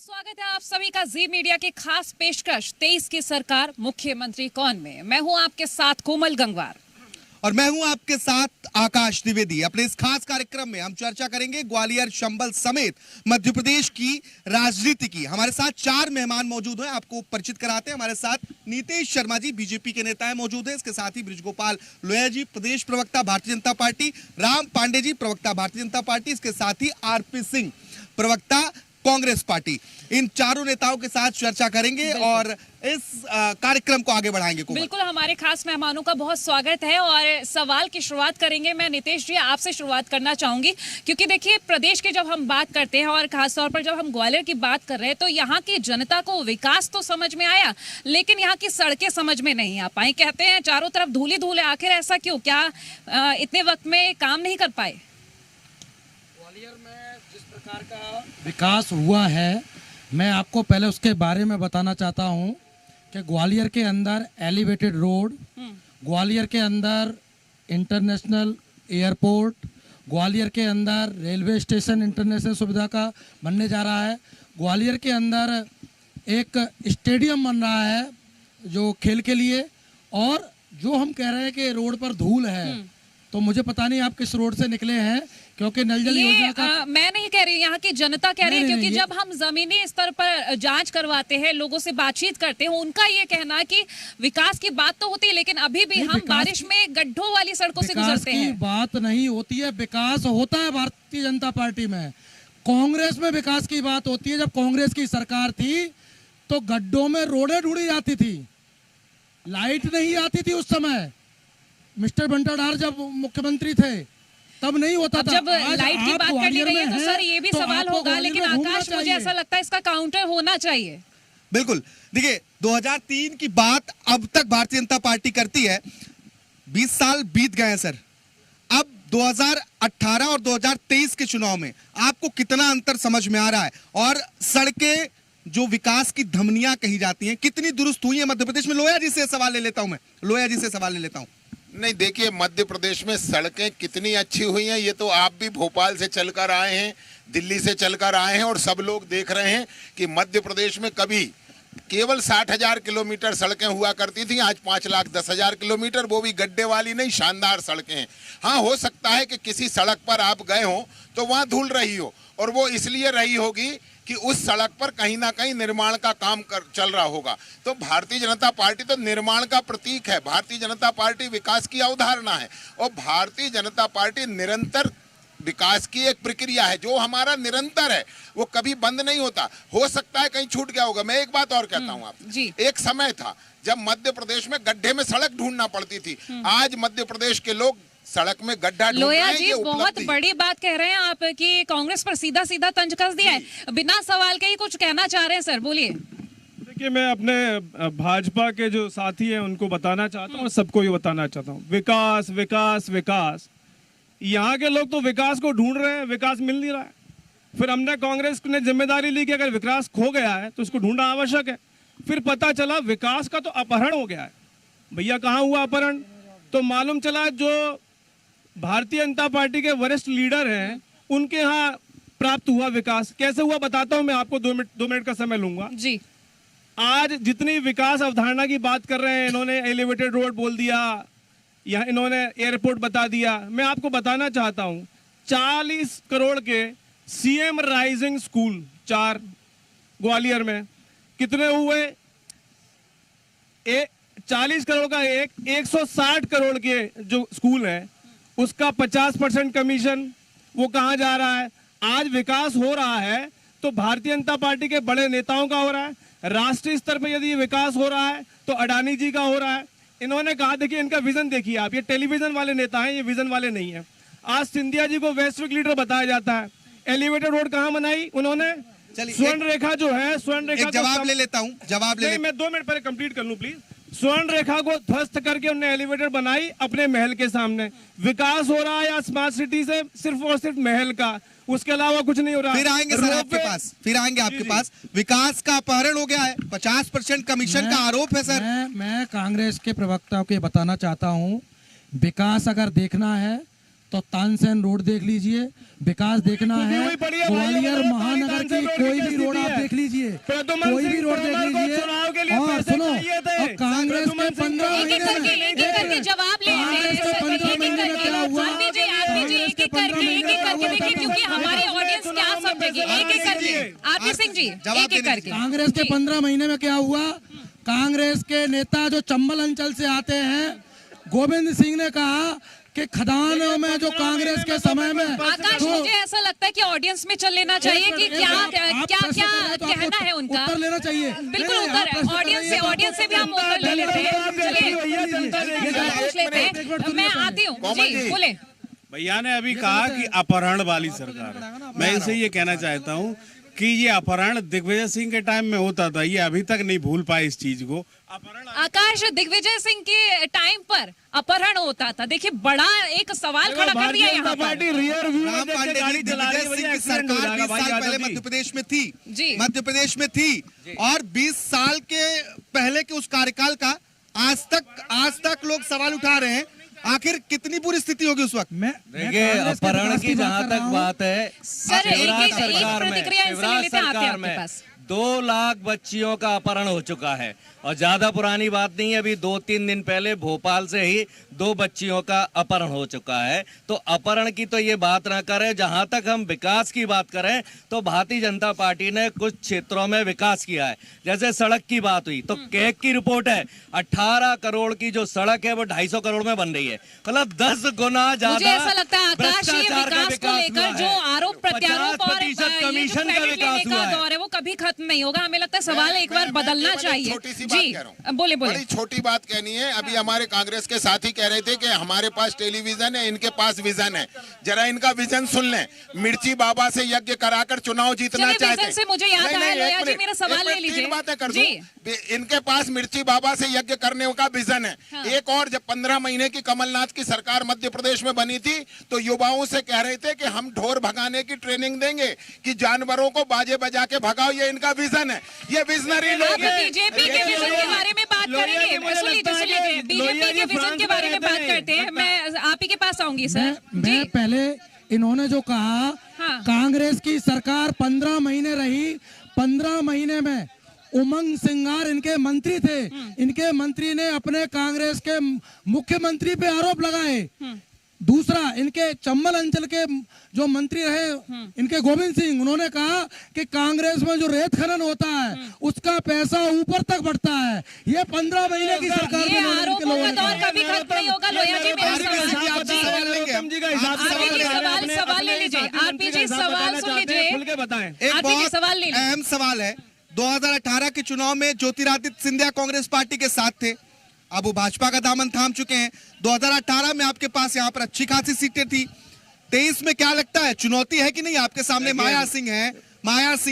स्वागत है आप सभी का जी मीडिया की खास पेशकश 23 की सरकार मुख्यमंत्री कौन में। मैं हूं आपके साथ कोमल गंगवार और मैं हूं आपके साथ आकाश द्विवेदी। अपने इस खास कार्यक्रम में हम चर्चा करेंगे ग्वालियर चंबल समेत मध्य प्रदेश की राजनीति की। हमारे साथ 4 मेहमान मौजूद हैं, आपको परिचित कराते हैं। हमारे साथ नीतीश शर्मा जी बीजेपी के नेता हैं मौजूद हैं। इसके साथ ही बृजगोपाल लोहिया जी प्रदेश प्रवक्ता भारतीय जनता पार्टी, राम पांडे जी प्रवक्ता भारतीय जनता पार्टी, इसके साथ ही आरपी सिंह प्रवक्ता कांग्रेस पार्टी। इन चारों नेताओं के साथ चर्चा करेंगे और इस कार्यक्रम को आगे बढ़ाएंगे। बिल्कुल, हमारे खास मेहमानों का बहुत स्वागत है और सवाल की शुरुआत करेंगे। मैं नीतीश जी आपसे शुरुआत करना चाहूंगी, क्योंकि देखिए प्रदेश की जब हम बात करते हैं और खासतौर पर जब हम ग्वालियर की बात कर रहे हैं तो यहाँ की जनता को विकास तो समझ में आया, लेकिन यहाँ की सड़कें समझ में नहीं आ पाई। कहते हैं चारों तरफ धूल ही धूल है, आखिर ऐसा क्यों? क्या इतने वक्त में काम नहीं कर पाए? ग्वालियर में जिस प्रकार का विकास हुआ है, मैं आपको पहले उसके बारे में बताना चाहता हूं कि ग्वालियर के अंदर एलिवेटेड रोड, ग्वालियर के अंदर इंटरनेशनल एयरपोर्ट, ग्वालियर के अंदर रेलवे स्टेशन इंटरनेशनल सुविधा का बनने जा रहा है, ग्वालियर के अंदर एक स्टेडियम बन रहा है जो खेल के लिए। और जो हम कह रहे हैं कि रोड पर धूल है, तो मुझे पता नहीं आप किस रोड से निकले हैं, क्योंकि नल जल योजना का मैं नहीं कह रही, यहाँ की जनता कह रही है, क्योंकि जब हम जमीनी स्तर पर जांच करवाते हैं, लोगों से बातचीत करते हैं, उनका ये कहना है कि विकास की बात तो होती है, लेकिन अभी भी हम बारिश में गड्ढों वाली सड़कों से गुजरते हैं। बात नहीं होती है, विकास होता है भारतीय जनता पार्टी में। कांग्रेस में विकास की बात होती है। जब कांग्रेस की सरकार थी तो गड्ढों में रोडें ढूंढी जाती थी, लाइट नहीं आती थी उस समय। मिस्टर भंटाधार जब मुख्यमंत्री थे तब नहीं होता था। जब लाइट की बात करनी रही है तो सर ये भी सवाल होगा, लेकिन आकाश मुझे ऐसा लगता है इसका काउंटर होना चाहिए। बिल्कुल, देखिए 2003 की बात अब तक भारतीय जनता पार्टी करती है। 20 साल बीत गए हैं सर। अब 2018 और 2023 के चुनाव में आपको कितना अंतर समझ में आ रहा है? और सड़कें जो विकास की धमनियां कही जाती हैं, कितनी दुरुस्त हुई है मध्य प्रदेश में? लोहिया जी से सवाल ले लेता हूं मैं, लोहिया जी से सवाल ले लेता हूं। नहीं, देखिए मध्य प्रदेश में सड़कें कितनी अच्छी हुई हैं ये तो आप भी भोपाल से चलकर आए हैं, दिल्ली से चलकर आए हैं और सब लोग देख रहे हैं कि मध्य प्रदेश में कभी केवल 60,000 किलोमीटर सड़कें हुआ करती थी, आज 5,10,000 किलोमीटर, वो भी गड्ढे वाली नहीं, शानदार सड़कें हैं। हाँ, हो सकता है कि किसी सड़क पर आप गए हो तो वहाँ धूल रही हो, और वो इसलिए रही होगी कि उस सड़क पर कहीं ना कहीं निर्माण का काम चल रहा होगा। तो भारतीय जनता पार्टी तो निर्माण का प्रतीक है, भारतीय जनता पार्टी विकास की अवधारणा है, और भारतीय जनता पार्टी निरंतर विकास की एक प्रक्रिया है जो हमारा निरंतर है, वो कभी बंद नहीं होता। हो सकता है कहीं छूट गया होगा। मैं एक बात और कहता हूँ आप, एक समय था जब मध्य प्रदेश में गड्ढे में सड़क ढूंढना पड़ती थी, आज मध्य प्रदेश के लोग सड़क में गड्ढा ढूंढ रहे हैं। लोहिया जी बहुत बड़ी बात कह रहे हैं आप कि कांग्रेस पर सीधा सीधा तंज कस दिया है, बिना सवाल के ही कुछ कहना चाह रहे हैं सर, बोलिए। देखिए, मैं अपने भाजपा के जो साथी हैं उनको बताना चाहता हूँ, सबको ये बताना चाहता हूँ, विकास विकास विकास। यहाँ के लोग तो विकास को ढूंढ रहे हैं, विकास मिल नहीं रहा है। फिर हमने कांग्रेस ने जिम्मेदारी ली कि अगर विकास खो गया है तो उसको ढूंढना आवश्यक है। फिर पता चला विकास का तो अपहरण हो गया है। भैया कहाँ हुआ अपहरण? तो मालूम चला जो भारतीय जनता पार्टी के वरिष्ठ लीडर हैं उनके यहाँ प्राप्त हुआ विकास। कैसे हुआ बताता हूं मैं आपको, 2 मिनट का समय लूंगा जी। आज जितनी विकास अवधारणा की बात कर रहे हैं, इन्होंने एलिवेटेड रोड बोल दिया, यहाँ इन्होंने एयरपोर्ट बता दिया। मैं आपको बताना चाहता हूं 40 करोड़ के सीएम राइजिंग स्कूल 4 ग्वालियर में कितने हुए? 40 करोड़ का 160 करोड़ के जो स्कूल है उसका 50% कमीशन, वो कहां जा रहा है? आज विकास हो रहा है तो भारतीय जनता पार्टी के बड़े नेताओं का हो रहा है, राष्ट्रीय स्तर पर यदि विकास हो रहा है तो अडानी जी का हो रहा है। इन्होंने कहा, देखिए इनका विजन देखिए आप, ये टेलीविजन वाले नेता हैं, ये विजन वाले नहीं है। आज सिंधिया जी को वैश्विक लीडर बताया जाता है। एलिवेटेड रोड कहां बनाई उन्होंने? स्वर्ण रेखा जो है, स्वर्ण रेखा जवाब ले लेता हूं, जवाब ले मैं 2 मिनट पहले कंप्लीट कर लूं प्लीज। स्वर्ण रेखा को ध्वस्त करके उन्होंने एलिवेटर बनाई अपने महल के सामने। विकास हो रहा है या स्मार्ट सिटी से सिर्फ और सिर्फ महल का, उसके अलावा कुछ नहीं हो रहा। फिर आएंगे सर आपके पास, फिर आएंगे आपके पास। विकास का अपहरण हो गया है, 50% कमीशन का आरोप है सर। मैं कांग्रेस के प्रवक्ता को बताना चाहता हूं, विकास अगर देखना है तो तानसेन रोड देख लीजिए, विकास देखना है, हुई पड़ी है भाई, ग्वालियर मतलब महानगर की तानसेन कोई रोड भी की रोड आप स्थिति है। देख लीजिए, प्रद्युमन कोई भी सिंह रोड देख तोमर को लीजिए। चुनाव के लिए और पैसे सुनो, चाहिए थे। और कांग्रेस के प्रद्युमन सिंह 15 एक एक करके जवाब ले लेते हैं। कांग्रेस के 15 महीने में क्या हुआ? आरपी जी एक एक करके देखिए, क्योंकि हमारी ऑडियंस क्या समझेगी। एक एक करके आरपी सिंह जी एक एक करके। कांग्रेस के 15 महीने में क्या हुआ? कांग्रेस के नेता जो चंबल अंचल से आते हैं, गोविंद सिंह ने कहा कि खदानों में जो कांग्रेस के समय में आकाश, मुझे ऐसा लगता है कि ऑडियंस में चल लेना चाहिए कि क्या क्या क्या कहना है उनका। उत्तर लेना चाहिए। बिल्कुल उत्तर ऑडियंस से भी हम उत्तर ले लेते हैं। चलिए पूछ लेते हैं। मैं आती हूँ जी, बोले। भैया ने अभी कहा कि अपहरण वाली सरकार है। मैं इनसे ये कहना चाहता हूँ कि ये अपहरण दिग्विजय सिंह के टाइम में होता था, ये अभी तक नहीं भूल पाए इस चीज को। अपहरण आकाश, दिग्विजय सिंह के टाइम पर अपहरण होता था। देखिए बड़ा एक सवाल खड़ा कर दिया यहाँ पर। Party rear view Ram Pande ji, Digvijay Singh की सरकार 20 साल पहले मध्य प्रदेश में थी, जी। मध्य प्रदेश में थी, और 20 साल के पहले के उस कार्यकाल का आज तक लोग सवाल उठा रहे हैं। आखिर कितनी बुरी स्थिति होगी उस वक्त? देखिए, अपहरण की जहाँ तक बात है, सर, एक प्रतिक्रिया इनसे ले लेते हैं आपके पास। 2 लाख बच्चियों का अपहरण हो चुका है, और ज्यादा पुरानी बात नहीं है, अभी 2-3 दिन पहले भोपाल से ही 2 बच्चियों का अपहरण हो चुका है। तो अपहरण की तो ये बात ना करें। जहां तक हम विकास की बात करें तो भारतीय जनता पार्टी ने कुछ क्षेत्रों में विकास किया है। जैसे सड़क की बात हुई तो कैग की रिपोर्ट है, 18 करोड़ की जो सड़क है वो 250 करोड़ में बन रही है, मतलब 10 गुना ज्यादा। मुझे ऐसा लगता है आकाश, ये विकास को लेकर जो आरोप प्रत्यारोप और कमीशन का विकास हुआ है, दौर है वो कभी खत्म नहीं होगा। हमें लगता है सवाल एक बार बदलना चाहिए। छोटी सी बात जी कह रहा हूं। बोले बड़ी छोटी बात कहनी है। अभी हमारे कांग्रेस के साथी कह रहे थे कि हमारे पास टेलीविजन है, इनके पास विजन है। जरा इनका विजन सुन लें। मिर्ची बाबा से यज्ञ कराकर चुनाव जीतना चाहते हैं। से मुझे याद आया, लोया जी मेरा सवाल ले लीजिए। 3 बातें कर दूं। इनके पास मिर्ची बाबा से यज्ञ करने का विजन है। हाँ। एक और, जब 15 महीने की कमलनाथ की सरकार मध्य प्रदेश में बनी थी तो युवाओं से कह रहे थे कि हम ढोर भगाने की ट्रेनिंग देंगे, कि जानवरों को बाजे बजा के भगाओ। ये इनका विजन है। ये विजनरी लोग हैं। बीजेपी के विजन के बारे में बात करेंगे। सुनिए, बीजेपी के विजन के बारे में बात करते हैं। मैं आप ही के पास आऊंगी सर। मैं पहले इन्होंने जो कहा, हाँ। कांग्रेस की सरकार 15 महीने रही, 15 महीने में उमंग सिंगार इनके मंत्री थे। इनके मंत्री ने अपने कांग्रेस के मुख्यमंत्री पे आरोप लगाए। दूसरा, इनके चंबल अंचल के जो मंत्री रहे, इनके गोविंद सिंह, उन्होंने कहा कि कांग्रेस में जो रेत खनन होता है उसका पैसा ऊपर तक बढ़ता है। ये 15 महीने की सरकार ये आरोपों का दौर कभी खत्म नहीं होगा। लोया जी मेरा सवाल ले लीजिए। आरपी जी सवाल सुन लीजिए। एक आरपी जी बहुत सवाल ले लीजिए। अहम सवाल है। 2018 के चुनाव में ज्योतिरादित्य सिंधिया कांग्रेस पार्टी के साथ थे, अब वो भाजपा का दामन थाम चुके हैं। 2018 में आपके पास यहाँ पर अच्छी खासी सीटें थी। 23 में क्या लगता है, चुनौती है कि नहीं आपके सामने? माया सिंह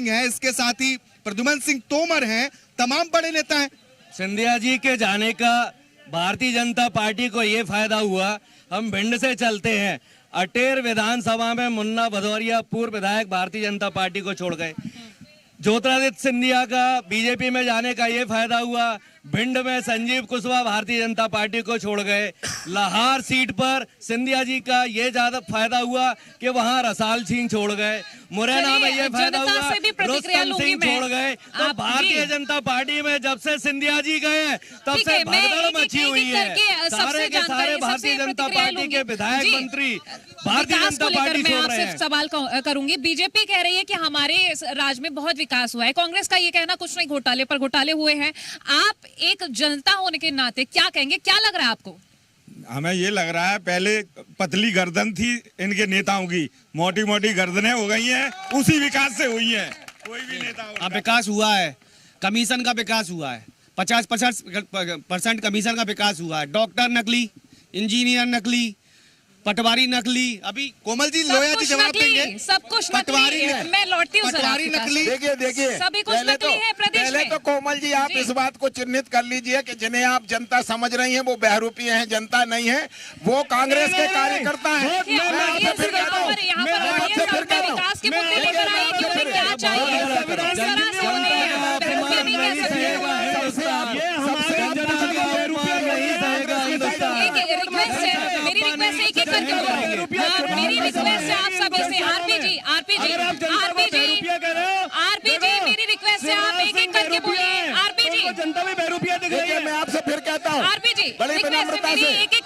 है, इसके साथ ही प्रद्युमन सिंह तोमर हैं, तमाम बड़े नेता हैं। सिंधिया जी के जाने का भारतीय जनता पार्टी को ये फायदा हुआ, हम भिंड से चलते हैं, अटेर विधानसभा में मुन्ना भदौरिया पूर्व विधायक भारतीय जनता पार्टी को छोड़ गए। ज्योतिरादित्य सिंधिया का बीजेपी में जाने का ये फायदा हुआ, भिंड में संजीव कुशवाहा भारतीय जनता पार्टी को छोड़ गए। लाहौर सीट पर सिंधिया जी का ये ज्यादा फायदा हुआ कि वहां रसाल सिंह छोड़ गए। मुरैना में ये फायदा हुआ, रुस्तम सिंह छोड़ गए। तो भारतीय जनता पार्टी में जब से सिंधिया जी गए तब से भगदड़ मची हुई है। सारे के सारे भारतीय जनता पार्टी के विधायक मंत्री भारतीय जनता पार्टी छोड़ रहे हैं। सवाल करूंगी। बीजेपी कह रही है कि हमारे राज्य में बहुत विकास हुआ है। कांग्रेस का ये कहना कुछ नहीं, घोटाले पर घोटाले हुए हैं। आप एक जनता होने के नाते क्या कहेंगे? क्या लग रहा है आपको? हमें ये लग रहा है, पहले पतली गर्दन थी इनके नेताओं की, मोटी मोटी गर्दनें हो गई हैं, उसी विकास से हुई हैं। कोई भी नेता विकास हुआ है, कमीशन का विकास हुआ है, 50% कमीशन का विकास हुआ है। डॉक्टर नकली, इंजीनियर नकली, पटवारी नकली। अभी कोमल जी, लोया जी जवाब देंगे। सब कुछ नकली है। मैं लौटती हूँ पटवारी नकली। देखिए सभी कुछ नकली है प्रदेश में। पहले तो कोमल जी आप इस बात को चिन्हित कर लीजिए कि जिन्हें आप जनता समझ रही हैं वो बहरूपी हैं, जनता नहीं है, वो कांग्रेस के कार्यकर्ता हैं। विकास के मुद्दे लेकर आए कि उन्हें क्या चाहिए, मेरी रिक्वेस्ट है, एक एक करके जी, अगर आप जनता को आरपी जी, बेरुपया कह रहे हो, आरपी जी, मेरी रिक्वेस्ट है आप एक एक करके बोलिए। आरपी जी, जनता भी बेरुपया दिख रही देखिए है। मैं आपसे फिर कहता हूँ आरपी जी, बड़ी रिक्वेस्ट है विनम्रता मेरी, से एक एक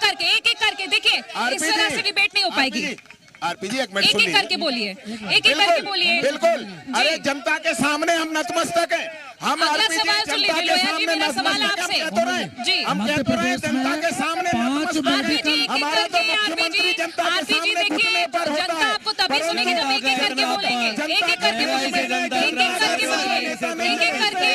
करके देखिए, इस आरपी तरह जी, से डिबेट नहीं हो पाएगी। आरपी जी एक मिनट एक सुन एक लीजिए। करके बोलिए, एक एक करके बोलिए। बिल्कुल जी। अरे जनता के सामने हम नतमस्तक हैं। हम अगला आरपी जी सवाल सुन जनता लीजिए, के लोया जी, सामने मेरा सवाल नतमस्तक आपसे। हम कह तो रहे जी। हैं। हम कह तो रहे हैं जनता के सामने नतमस्तक आरपी जी, हैं। एक एक हमारा तो करके, आरपी मुख्यमंत्री जी, जनता के आरपी जी सामने देखिए, घुटने पर होता जनता है। आपको तभी सुनेगी जब एक एक करके बोलेंगे, एक एक करके बोलेंगे, एक एक करके बोलिए, एक एक करके।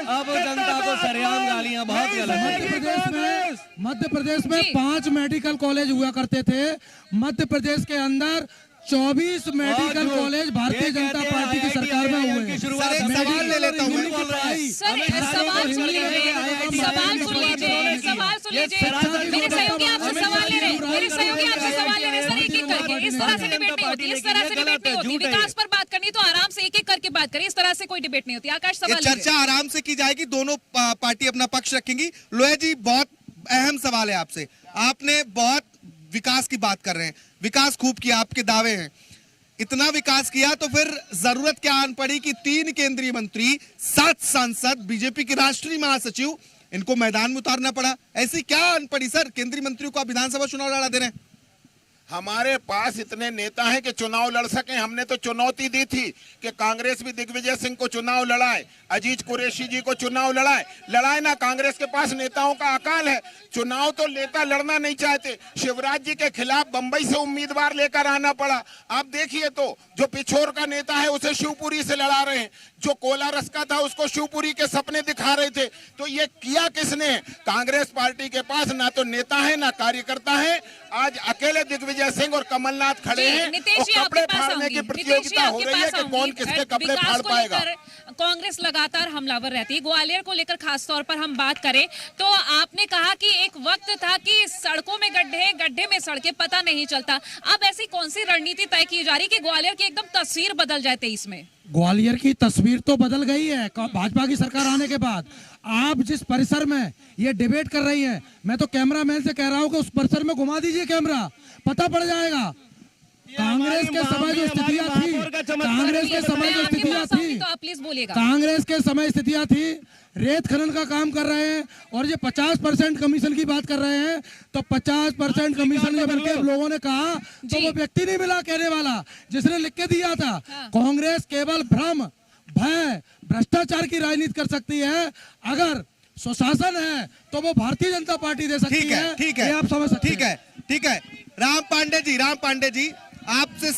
अब जनता को सरेआम गालियां बहुत गलत मध्य प्रदेश में जी। 5 मेडिकल कॉलेज हुआ करते थे। मध्य प्रदेश के अंदर 24 medical college Bharatiya Janata party की सरकार में हुए। सर एक सवाल ले लेता हूँ। सर सवाल सुन लीजिए, सवाल सुन लीजिए, सवाल सुन लीजिए। मेरे सहयोगी आपसे सवाल ले रहे हैं, मेरे सहयोगी आपसे सवाल ले रहे हैं। सर एक एक करके, इस तरह से डिबेट नहीं होती, इस तरह से डिबेट नहीं होती। विकास पर बात करनी तो आराम से एक एक करके बात करिए, इस तरह से कोई डिबेट नहीं होती। आकाश ये सवाल ले रहे चर्चा आराम से की जाएगी, दोनों पार्टी अपना पक्ष रखेंगी। लोया जी बहुत अहम सवाल है आपसे। आपने बहुत विकास की बात कर रहे हैं, विकास खूब किया, आपके दावे हैं। इतना विकास किया तो फिर जरूरत क्या आन पड़ी कि 3 केंद्रीय मंत्री, 7 सांसद, बीजेपी के राष्ट्रीय महासचिव, इनको मैदान में उतारना पड़ा। ऐसी क्या आन पड़ी सर, केंद्रीय मंत्रियों को आप विधानसभा चुनाव लड़ा दे रहे हैं? हमारे पास इतने नेता हैं कि चुनाव लड़ सकें। हमने तो चुनौती दी थी कि कांग्रेस भी दिग्विजय सिंह को चुनाव लड़ाए, अजीज कुरैशी जी को चुनाव लड़ाए ना। कांग्रेस के पास नेताओं का अकाल है, चुनाव तो नेता लड़ना नहीं चाहते। शिवराज जी के खिलाफ बंबई से उम्मीदवार लेकर आना पड़ा। आप देखिए तो जो पिछोर का नेता है उसे शिवपुरी से लड़ा रहे हैं, जो कोलारस का था उसको शिवपुरी के सपने दिखा रहे थे। तो ये किया किसने? कांग्रेस पार्टी के पास ना तो नेता है ना कार्यकर्ता है। आज अकेले दिग्विजय सिंह और कमलनाथ खड़े हैं और कपड़े फाड़ने की प्रतियोगिता हो रही है कि कौन किसके कपड़े फाड़ पाएगा। कांग्रेस लगातार हमलावर रहती है। ग्वालियर को लेकर खास तौर पर हम बात करें तो आपने कहा कि एक वक्त था कि सड़कों में गड्ढे, गड्ढे में सड़कें, पता नहीं चलता। अब ऐसी कौन सी रणनीति तय की जा रही कि ग्वालियर की एकदम तस्वीर बदल जाए 23 में? ग्वालियर की तस्वीर तो बदल गई है भाजपा की सरकार आने के बाद। आप जिस परिसर में ये डिबेट कर रही हैं, मैं तो कैमरामैन से कह रहा हूं कि उस परिसर में घुमा दीजिए कैमरा, पता पड़ जाएगा। कांग्रेस के समय जो स्थितियां थी, कांग्रेस के समय जो स्थितियां थी, तो आप प्लीज बोलिएगा। कांग्रेस के समय स्थितियां थी, रेत खनन का काम कर रहे हैं और ये 50% कमीशन की बात कर रहे हैं। तो 50% कमीशन जब इनके लोगों ने कहा तो वो व्यक्ति नहीं मिला कहने वाला जिसने लिख के दिया था। कांग्रेस केवल भ्रम, भय, भ्रष्टाचार की राजनीति कर सकती है। अगर सुशासन है तो वो भारतीय जनता पार्टी दे सकती है। ठीक है, ये आप समझ सकते हैं। ठीक है। राम पांडे जी, आपसे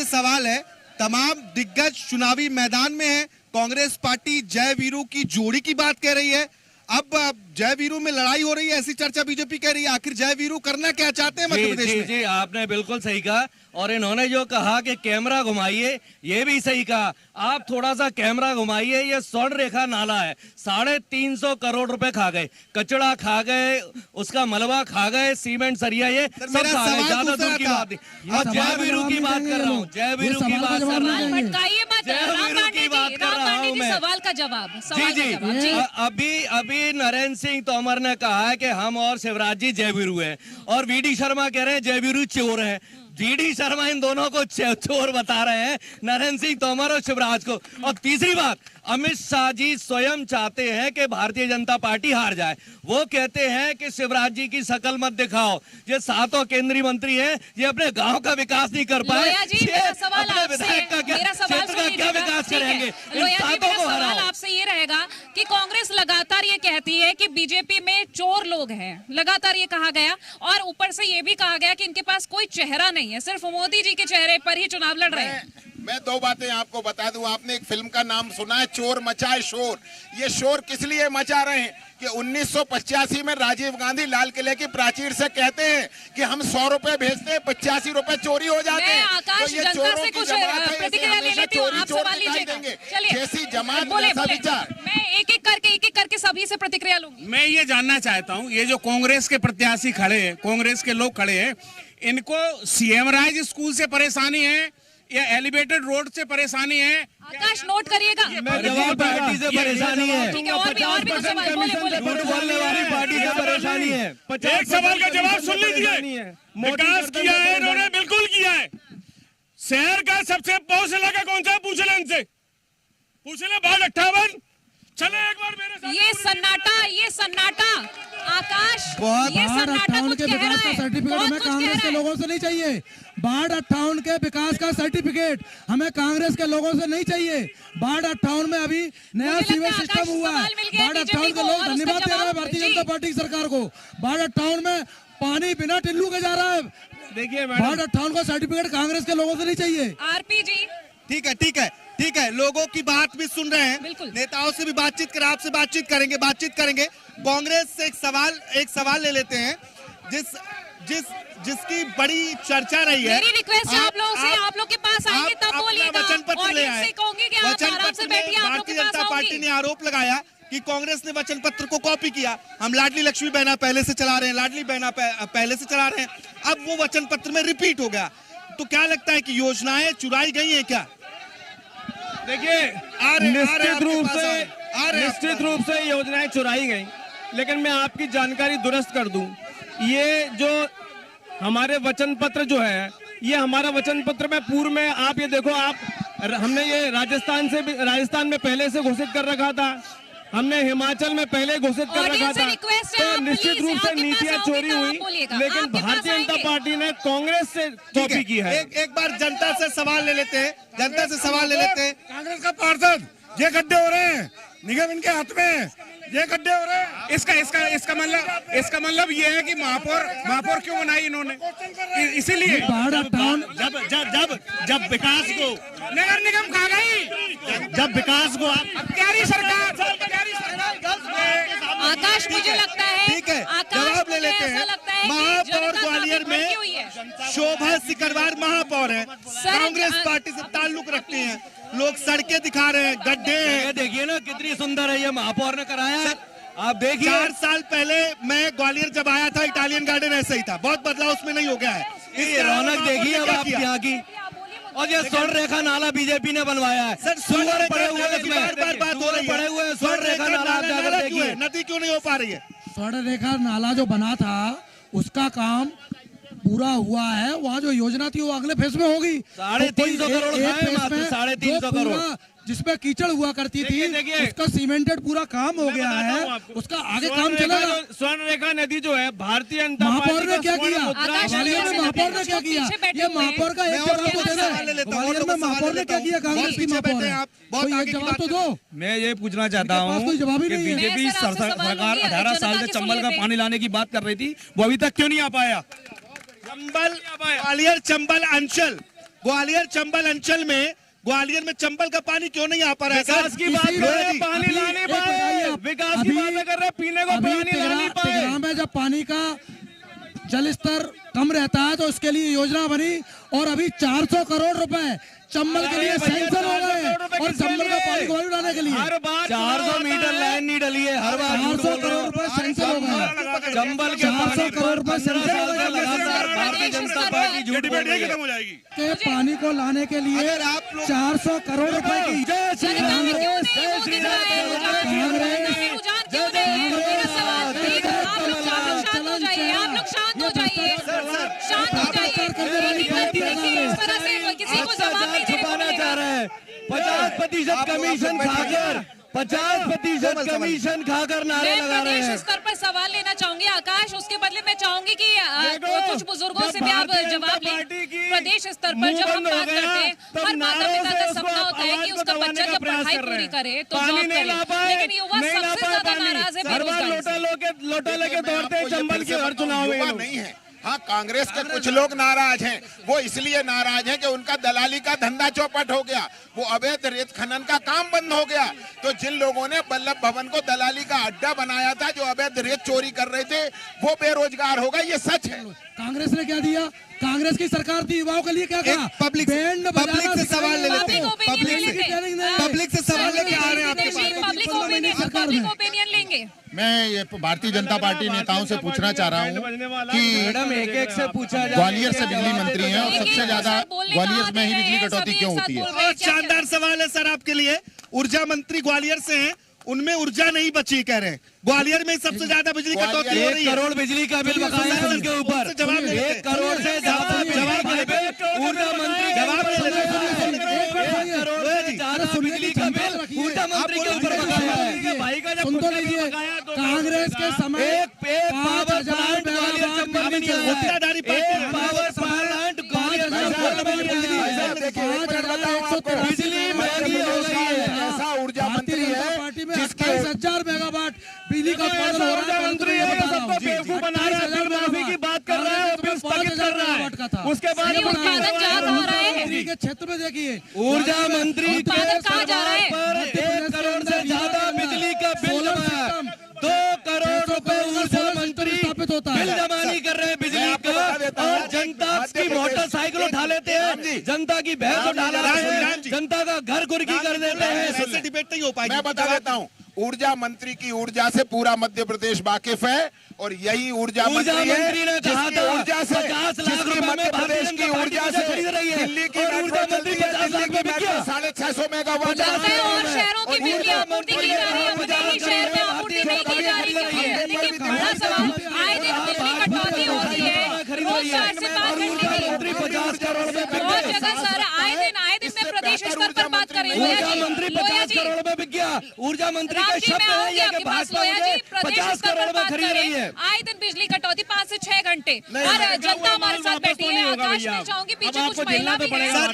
सवाल है। तमाम दिग्गज चुनावी मैदान में है। कांग्रेस पार्टी जय वीरू की जोड़ी की बात कह रही है। अब जय वीरू में लड़ाई हो रही है, ऐसी चर्चा बीजेपी कह रही है। आखिर जय वीरू करना क्या चाहते हैं मध्य प्रदेश में? जी, आपने बिल्कुल सही कहा। और इन्होंने जो कहा कि कैमरा घुमाइए, ये भी सही कहा। आप थोड़ा सा कैमरा घुमाइए, ये स्वर्ण रेखा नाला है, 350 करोड़ रुपए खा गए, कचड़ा खा गए, उसका मलबा खा गए, सीमेंट सरिया ये सब खा गए। ज्यादा दूर की बात नहीं। और जय वीरू की बात कर रहा हूँ, जय वीरू की बात कर रहा हूँ, भटकाइए मत। राम पांडे जी, सवाल का जवाब। जी, अभी नरेंद्र सिंह तोमर ने कहा है कि हम और शिवराज जी जय वीरू है, और वीडी शर्मा कह रहे हैं जय वीरू चोर है। वीडी शर्मा इन दोनों को चोर बता रहे हैं, नरेंद्र सिंह तोमर और शिवराज को। और तीसरी बात, अमित शाह जी स्वयं चाहते हैं कि भारतीय जनता पार्टी हार जाए। वो कहते हैं कि शिवराज जी की शकल मत दिखाओ, ये 7 केंद्रीय मंत्री हैं, ये अपने गांव का विकास नहीं कर पाए। मेरा सवाल क्या विकास करेंगे? सवाल आपसे ये रहेगा कि कांग्रेस लगातार ये कहती है कि बीजेपी में चोर लोग हैं, लगातार ये कहा गया, और ऊपर से ये भी कहा गया कि इनके पास कोई चेहरा नहीं है, सिर्फ मोदी जी के चेहरे पर ही चुनाव लड़ रहे हैं। मैं 2 बातें आपको बता दूं। आपने एक फिल्म का नाम सुना है, चोर मचाए शोर। ये शोर किस लिए मचा रहे हैं कि 1985 में राजीव गांधी लाल किले की प्राचीर से कहते हैं कि हम 100 रुपए भेजते हैं, 85 रुपए चोरी हो जाते हैं। आकाश, तो ये जनता चोरों से की कुछ जमात है, प्रतिक्रिया ले लेती हूँ, आप सवाल लीजिएगा। चलिए, जैसी जमात बोले, वैसा बोले। विचार। मैं एक एक करके सभी से प्रतिक्रिया लूंगी। मैं ये जानना चाहता हूँ, ये जो कांग्रेस के प्रत्याशी खड़े हैं, कांग्रेस के लोग खड़े हैं, इनको सीएम राइज स्कूल से परेशानी है या एलिवेटेड रोड से परेशानी है? आकाश नोट करिएगा। पार्टी से परेशानी है, ठीक है, और भी तो सवाल बोले। बोलने वाली पार्टी से परेशानी है। एक सवाल का जवाब सुन लीजिए। विकास किया है इन्होंने, बिल्कुल किया है। शहर का सबसे पॉश इलाका कौन सा है? पूछ ले इनसे, पूछ ले। 58 चले एक बार मेरे साथ। ये सन्नाटा आकाश, बहुत ये सन्नाटा 58 कुछ के कह विकास रहा का है, सर्टिफिकेट बहुत हमें कुछ कह कांग्रेस रहा के है। लोगों से नहीं चाहिए। 58 के विकास का सर्टिफिकेट हमें कांग्रेस के लोगों से नहीं चाहिए। 58 में अभी नया मुझे लगता सीवेज है सिस्टम आकाश हुआ है। सवाल मिल गया 58 बीजेपी के को लोग और धन्यवाद उसका दे रहे हैं जवाब- भारतीय जी। जनता पार्टी की सरकार को। 58 में पानी बिना टिल्लू के जा रहा है। देखिए मैडम, 58 का सर्टिफिकेट कांग्रेस के लोगों से नहीं चाहिए। आरपी जी, ठीक है, ठीक है, ठीक है। लोगों की बात भी सुन रहे हैं, बिल्कुल। नेताओं से भी बातचीत कर, आपसे बातचीत करेंगे। कांग्रेस से एक सवाल ले लेते हैं, जिसकी बड़ी चर्चा रही है। मेरी रिक्वेस्ट है आप लोगों से, आप लोग के पास आएंगे तब बोलिएगा। वचन पत्र ले ऑडियंस आए। से कहूंगी कि आप वचन आराम से पत्र बैठिए, में आप लोग के भारतीय पास जनता पार्टी आऊंगी। ने आरोप लगाया कि कांग्रेस ने वचन पत्र को कॉपी किया। हम लाडली लक्ष्मी बहना पहले से चला रहे हैं, लाडली बहना पहले से चला रहे हैं, अब वो वचन पत्र में रिपीट हो गया। तो क्या लगता है कि योजनाएं चुराई गई हैं क्या? देखिए निश्चित रूप से योजनाएं चुराई गई, लेकिन मैं आपकी जानकारी दुरुस्त कर दूं, ये जो हमारे वचन पत्र जो है, ये हमारा वचन पत्र में पूर्व में आप ये देखो, हमने ये राजस्थान में पहले से घोषित कर रखा था, हमने हिमाचल में पहले घोषित कर रखा ऑडियंस से था। रिक्वेस्ट है, तो आप निश्चित प्लीज, रूप से आपके पास नीतियां आऊंगी चोरी तो आप हुई, बोलिएगा। लेकिन आपके पास भारतीय जनता आएंगे। पार्टी ने कांग्रेस से ठीक कॉपी की है। एक बार जनता से सवाल ले लेते हैं, कांग्रेस का पार्षद, ये गड्ढे हो रहे हैं, निगम इनके हाथ में, ये गड्ढे हो रहे हैं। इसका मतलब ये है कि महापौर क्यों बनाई इन्होंने? इसीलिए जब विकास को नगर निगम खा गई, जब विकास को हत्यारी सरकार आकाश, मुझे लगता है, ठीक है, आकाश, जवाब ले मुझे लेते ऐसा हैं। लगता है कि महापौर जनता ग्वालियर काफी में भड़की हुई है। शोभा सिकरवार महापौर है, कांग्रेस पार्टी से ताल्लुक रखती हैं। लोग सड़कें दिखा रहे हैं, गड्ढे हैं। देखिए ना कितनी सुंदर है, ये महापौर ने कराया है। आप देखिए 4 साल पहले मैं ग्वालियर जब आया था, इटालियन गार्डन ऐसा ही था, बहुत बदलाव उसमें नहीं हो गया है। ये रौनक देखिए अब आप यहाँ की। और ये स्वर्ण रेखा नाला बीजेपी ने बनवाया है। सर, सुअर पड़े हुए हैं इसमें, बार बात हो रही है। पड़े हुए हैं, स्वर्ण रेखा नाला आप जाकर क्यों देखिए। है? नदी क्यों नहीं हो पा रही है? स्वर्ण रेखा नाला जो बना था उसका काम पूरा हुआ है। वहाँ जो योजना थी वो अगले फेज में होगी। 350 करोड़ एक खाए फेज मात्र, में 350 जो करोड़। पूरा जिसमें कीचड़ हुआ करती थी, देखिए। उसका सीमेंटेड पूरा काम हो गया है, उसका आगे काम चलेगा। स्वर्ण रेखा नदी जो है, भारतीय जनता महापौर पार्टी ने का क्या स्वर्ण किया? मुद्रा आकाश, है। ग्वालियर में महापौर ने क्या किया? पीछे बैठे ये हुए हैं। महापौर का एक मैं और जवाब तो लोगों से देना सवाल ले है। लेता हूँ, ग्वालियर में महापौर ने क्या किया? कांग्रेस की पीछे महापौर बैठे है, हैं आप, बहुत कोई आगे एक की जवाब बात तो कर दो। मैं ये पूछना चाहता इनके पास हूँ कोई जवाब ही कि नहीं है। बीजेपी मैं सर आपसे सवाल सरकार लूंगी, 18 साल जनता से की चंबल का सुनिए। पानी लाने की बात कर रही थी, वो अभी तक क्यों नहीं आ पाया? ग्वालियर चंबल अंचल में, ग्वालियर में चंबल का पानी क्यों नहीं आ पा रहा है? विकास की बात कर रहे हैं, पानी ला नहीं पाए। विकास की बातें कर रहे हैं, पीने को पानी ला नहीं पाए। तिगरा में जब पानी का जल स्तर कम रहता है तो उसके लिए योजना बनी और अभी 400 करोड़ रुपए चंबल के लिए सैंक्शन हो गए और चंबल का पानी गोली उड़ाने के लिए हर बार 400 मीटर लाइन नहीं डली है, हर बार 400 करोड़ रुपए सैंक्शन हो गए। चंबल के 400 करोड़ रुपए सैंक्शन हो गए। लगातार भारतीय जनता पार्टी झूठ बोल रही है। के पानी को लाने के लिए अगर आप लोग 400 करोड़ रुपए की जनता में क्यों नहीं वो दिख रहा है रुझान? जनता में रुझान क्यों नहीं है? मेरा सवाल ठीक है, आप लोग शांत हो जाइए, आप लोग शांत हो जाइए, शांत हो जाइए। देखिए इस तरह से किसी को जवाब नहीं देने को छुपाना मिलेगा। चाह रहे हैं। 50% कमीशन खाकर 50% कमीशन खाकर नारे मैं लगा रहे प्रदेश हैं। स्तर पर सवाल लेना चाहूंगी आकाश, उसके बदले मैं चाहूंगी कि कुछ बुजुर्गों से भी आप जवाब लें। प्रदेश स्तर पर जब हम बात करते हैं, हर माता पिता का सपना होता है कि उसका बच्चा जब पढ़ाई पूरी करे तो जॉब करे, लेकिन युवा सबसे ज्यादा नाराज है हर बार बेरोजगारी से। लोटा लेके दौड़ते हैं चंबल के हर चुनाव में। युवा नहीं है। हाँ, कांग्रेस के कुछ लोग नाराज हैं। वो इसलिए नाराज हैं कि उनका दलाली का धंधा चौपट हो गया, वो अवैध रेत खनन का काम बंद हो गया। तो जिन लोगों ने वल्लभ भवन को दलाली का अड्डा बनाया था, जो अवैध रेत चोरी कर रहे थे, वो बेरोजगार हो गए। ये सच है। कांग्रेस ने क्या दिया? कांग्रेस की सरकार थी, युवाओं के लिए क्या कहा? पब्लिक से सवाल ले लेते हैं। पब्लिक से सवाल लेके आ रहे हैं आपके पास। पब्लिक ओपिनियन लेंगे। मैं ये भारतीय जनता पार्टी नेताओं से पूछना चाह रहा हूँ कि मैडम एक से पूछा जाए। ग्वालियर से बिजली मंत्री हैं और सबसे ज्यादा ग्वालियर में ही बिजली कटौती क्यों होती है? बहुत शानदार सवाल है सर आपके लिए। ऊर्जा मंत्री ग्वालियर से हैं उनमें ऊर्जा नहीं बची कह रहे हैं। ग्वालियर में सबसे ज्यादा बिजली कटौती हो रही 1 है। करोड़ बिजली का बिल बकाया है उनके ऊपर। 1 करोड़ से ज्यादा बिजली का बिल ऊर्जा मंत्री बिजली का बिल ऊर्जा मंत्री के ऊपर बकाया है। भाई का जब सुन तो लीजिए, कांग्रेस के समय एक पावर प्लांट ग्वालियर चंबल में नहीं है। सत्ताधारी एक party power plant Gwalior Chambal में नहीं है। बिजली महंगी हो गई है। ऐसा ऊर्जा मंत्री है पार्टी में 28,000 मेगावाट बिजली का उत्पादन हो रहा है। मंत्री है सबको बेवकूफ बना रहा है, बिल माफी की बात कर रहा है, बिल स्थगित कर रहा है। उसके बाद ये उत्पादन ज्यादा हो रहा है। बिजली के क्षेत्र में देखिए, ऊर्जा मंत्री के उत्पादन कहाँ जा रहा है? पर 1 करोड़ से ज्यादा बिजली का बिल जमा है। 2 करोड़ रुपए ऊर्जा मंत्री स्थापित होता है। बिल जमा नहीं कर रहे हैं बिजली का, और जनता की मोटरसाइकिल उठा लेते हैं, जनता की भैंस उठा लेते हैं, जनता का घर कुर्की कर देते हैं। ऐसे डिबेट नहीं हो पाएगी। मैं बता देता हूँ, ऊर्जा मंत्री की ऊर्जा से पूरा मध्य प्रदेश वाकिफ है, और यही ऊर्जा मंत्री ने कहा जिसकी था ऊर्जा से 50 लाख जिसकी रुपए मध्य में भारतीय प्रदेश की जनता पार्टी ऊर्जा मुझे खरीद रही से है। दिल्ली की और ऊर्जा मेट्रो मंत्री चलती है, 50 लाख दिल्ली की में मेट्रो क्या? 650 मेगावाट जैसे और शहरों की बिजली आपूर्ति की जा रही है, अपने ही शहर में आपूर्ति नहीं की जा रही है। देखिए बड़ा सवाल, आए दिन बिजली कटौती होती है, रोज सर से बात करने की 50 करोड़ रुपए बहुत जगह सर आए दिन मैं प्रदेश स्तर पर बात कर रही हूँ। ऊर्जा मंत्री 50 करोड़ रुपए बिक गया। ऊर्जा मंत्री राम के जी, शब्द मैं है आऊंगी ये आपके कि पास। भाजपा लोया मुझे जी, प्रदेश 50 स्तर करोड़ पर रुपए बात खरीद रही है। करें, आए दिन बिजली कटौती 5 से 6 घंटे, और जनता हमारे साथ बैठी है। आकाश में चाहूंगी पीछे कुछ महिला भी है। सर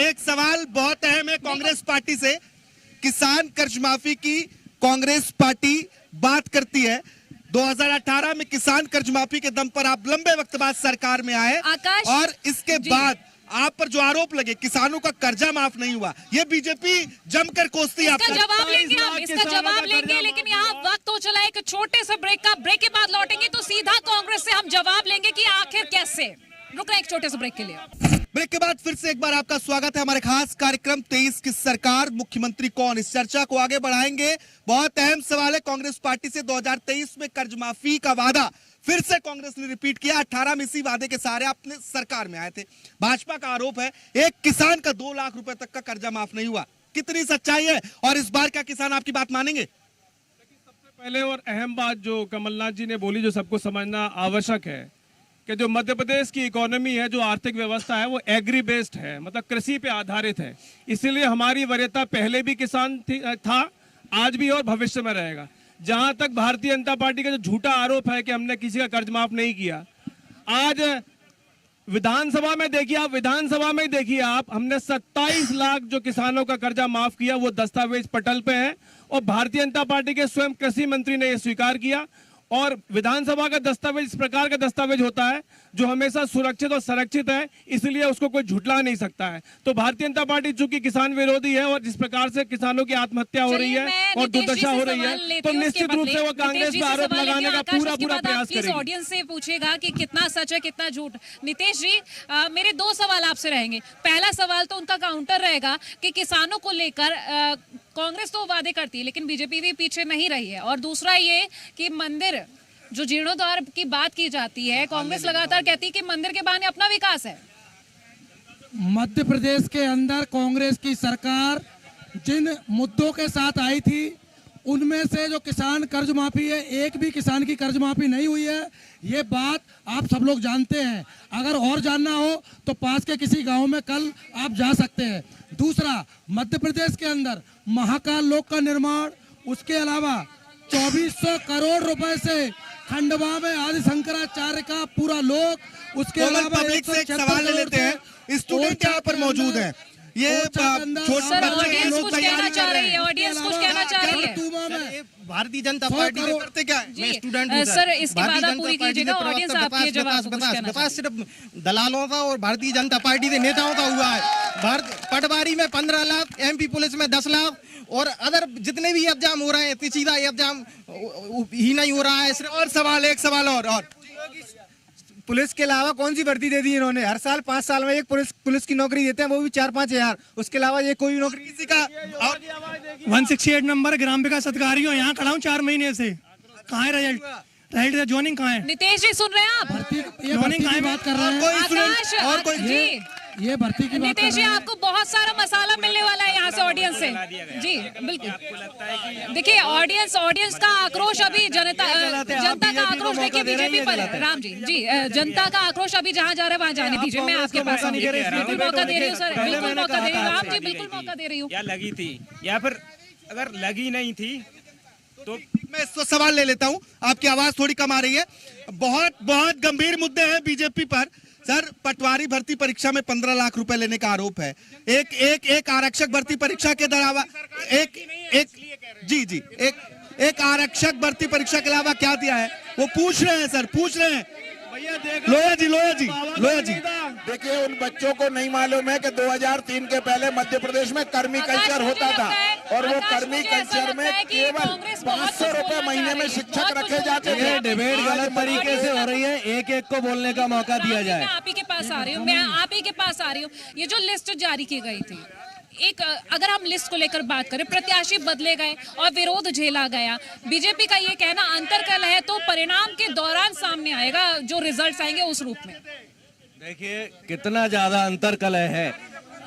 एक सवाल बहुत अहम है कांग्रेस पार्टी से। किसान कर्ज माफी की कांग्रेस पार्टी बात करती है। 2018 में किसान कर्ज माफी के दम पर आप लंबे वक्त बाद सरकार में आए, आकाश, और इसके जी। बाद आप पर जो आरोप लगे किसानों का कर्जा माफ नहीं हुआ, ये बीजेपी जमकर कोसती है इसका आपसे। जवाब लेंगे हम, इसका जवाब लेंगे, लेकिन यहाँ वक्त हो चला है एक छोटे से ब्रेक का। ब्रेक के बाद लौटेंगे तो सीधा कांग्रेस से हम जवाब लेंगे कि आखिर कैसे। रुक रहे हैं एक छोटे से ब्रेक के लिए। ब्रेक के बाद फिर से एक बार आपका स्वागत है हमारे खास कार्यक्रम 23 की सरकार, मुख्यमंत्री कौन। इस चर्चा को आगे बढ़ाएंगे। बहुत अहम सवाल है कांग्रेस पार्टी से। 2023 में कर्ज माफी का वादा फिर से कांग्रेस ने रिपीट किया। 18 में इसी वादे के सहारे अपने सरकार में आए थे। भाजपा का आरोप है एक किसान का 2 लाख रुपए तक का कर्जा माफ नहीं हुआ। कितनी सच्चाई है, और इस बार क्या किसान आपकी बात मानेंगे? पहले और अहम बात जो कमलनाथ जी ने बोली, जो सबको समझना आवश्यक है, कि जो मध्य प्रदेश की इकोनॉमी है, जो आर्थिक व्यवस्था है, वो एग्री बेस्ड है, मतलब कृषि पे आधारित है। इसीलिए हमारी वरीयता पहले भी किसान था, आज भी और भविष्य में रहेगा। जहां तक भारतीय जनता पार्टी का जो झूठा आरोप है कि हमने किसी का कर्ज माफ नहीं किया, आज विधानसभा में देखिए आप, विधानसभा में देखिए आप, हमने 27 लाख जो किसानों का कर्जा माफ किया, वो दस्तावेज पटल पे है, और भारतीय जनता पार्टी के स्वयं कृषि मंत्री ने यह स्वीकार किया। और विधानसभा का दस्तावेज इस प्रकार का दस्तावेज होता है जो हमेशा सुरक्षित और संरक्षित है, इसलिए उसको कोई झुठला नहीं सकता है। तो भारतीय जनता पार्टी चूंकि किसान विरोधी है, और जिस प्रकार से किसानों की आत्महत्या हो रही है और दुर्दशा हो रही है, तो निश्चित रूप से वो कांग्रेस पर आरोप लगाने का पूरा प्रयास करेगी। ऑडियंस से पूछेगा कि कितना सच है कितना झूठ। नितेश जी, मेरे 2 सवाल आपसे रहेंगे। पहला सवाल तो उनका काउंटर रहेगा कि किसानों को लेकर कांग्रेस तो वादे करती है, लेकिन बीजेपी भी पीछे नहीं रही है। और दूसरा ये कि मंदिर जो जीर्णोद्धार की बात की जाती है, कांग्रेस लगातार कहती है कि मंदिर के बहाने अपना विकास है। मध्य प्रदेश के अंदर कांग्रेस की सरकार जिन मुद्दों के साथ आई थी, उनमें से जो किसान कर्ज माफी है, एक भी किसान की कर्ज माफी नहीं हुई है। ये बात आप सब लोग जानते हैं। अगर और जानना हो तो पास के किसी गांव में कल आप जा सकते हैं। दूसरा, मध्य प्रदेश के अंदर महाकाल लोक का निर्माण, उसके अलावा 2400 करोड़ रुपए से खंडवा में आदि शंकराचार्य का पूरा लोक, उसके अलावा पब्लिक से एक सवाल ले लेते हैं। स्टूडेंट यहाँ पर मौजूद हैं, ये सर ऑडियंस कुछ कहना चाह रही है, ऑडियंस कुछ कहना चाह रही है। भारतीय जनता पार्टी में करते क्या है? मैं स्टूडेंट सर इसके बाद आप पूरी कीजिएगा, ऑडियंस आपके जवाब कुछ कहना विकास सिर्फ दलालों का और भारतीय जनता पार्टी के नेताओं का हुआ है। पटवारी में 15 लाख, एमपी पुलिस में 10 लाख, और अदर जितने भी एग्जाम हो रहे हैं, पेचीदा एग्जाम ही नहीं हो रहा है। सिर्फ और सवाल, एक सवाल और पुलिस के अलावा कौन सी भर्ती दे दी इन्होंने? हर साल 5 साल में एक पुलिस की नौकरी देते हैं, वो भी 4-5 हजार। उसके अलावा ये कोई नौकरी किसी का। 168 नंबर ग्राम विकास अधिकारी हो, यहाँ खड़ा हूँ 4 महीने से। कहाँ है रिजल्ट ज्वाइनिंग कहाँ है? नितेश जी सुन रहे हैं आप? ज्वाइनिंग कहाँ है? बात कर रहे हैं। आकाश, और कोई जी ये भर्ती की बात कर नितेश जी, रहे हैं। आपको बहुत सारा मसाला मिलने वाला है यहाँ से ऑडियंस से। जी बिल्कुल। देखिए ऑडियंस का आक्रोश अभी जनता का आक्रोश देखिए बीजेपी पर है। राम जी जनता का आक्रोश अभी जहाँ जा रहा है वहाँ जाने दीजिए। मैं आपके पास बिल्कुल मौका दे रही हूँ सर, बिल्कुल मौका दे रही हूँ। राम जी बिल्कुल मौका दे रही हूँ। या लगी थी या फिर अगर लगी नहीं थी तो मैं इस वक्त सवाल ले लेता हूं। आपकी आवाज थोड़ी कम आ रही है। बहुत गंभीर मुद्दे हैं बीजेपी पर। सर, पटवारी भर्ती परीक्षा में 15 लाख रुपए लेने का आरोप है। एक आरक्षक भर्ती परीक्षा के अलावा एक आरक्षक भर्ती परीक्षा के अलावा क्या दिया है वो पूछ रहे हैं सर, पूछ रहे हैं। लोया जी देखिए, उन बच्चों को नहीं मालूम है कि 2003 के पहले मध्य प्रदेश में कर्मी कल्चर होता था और वो कर्मी कल्चर में केवल 500 रुपए महीने में शिक्षक रखे जाते थे। डिबेट गलत तरीके से हो रही है, एक एक को बोलने का मौका दिया जाए। मैं आप ही के पास आ रही हूँ। ये जो लिस्ट जारी की गई थी, अगर हम लिस्ट को लेकर बात करें, प्रत्याशी बदले गए और विरोध झेला गया। बीजेपी का ये कहना अंतर्कल है, तो परिणाम के दौरान सामने आएगा जो रिजल्ट्स आएंगे उस रूप में। देखिए कितना ज्यादा अंतर्कलह है।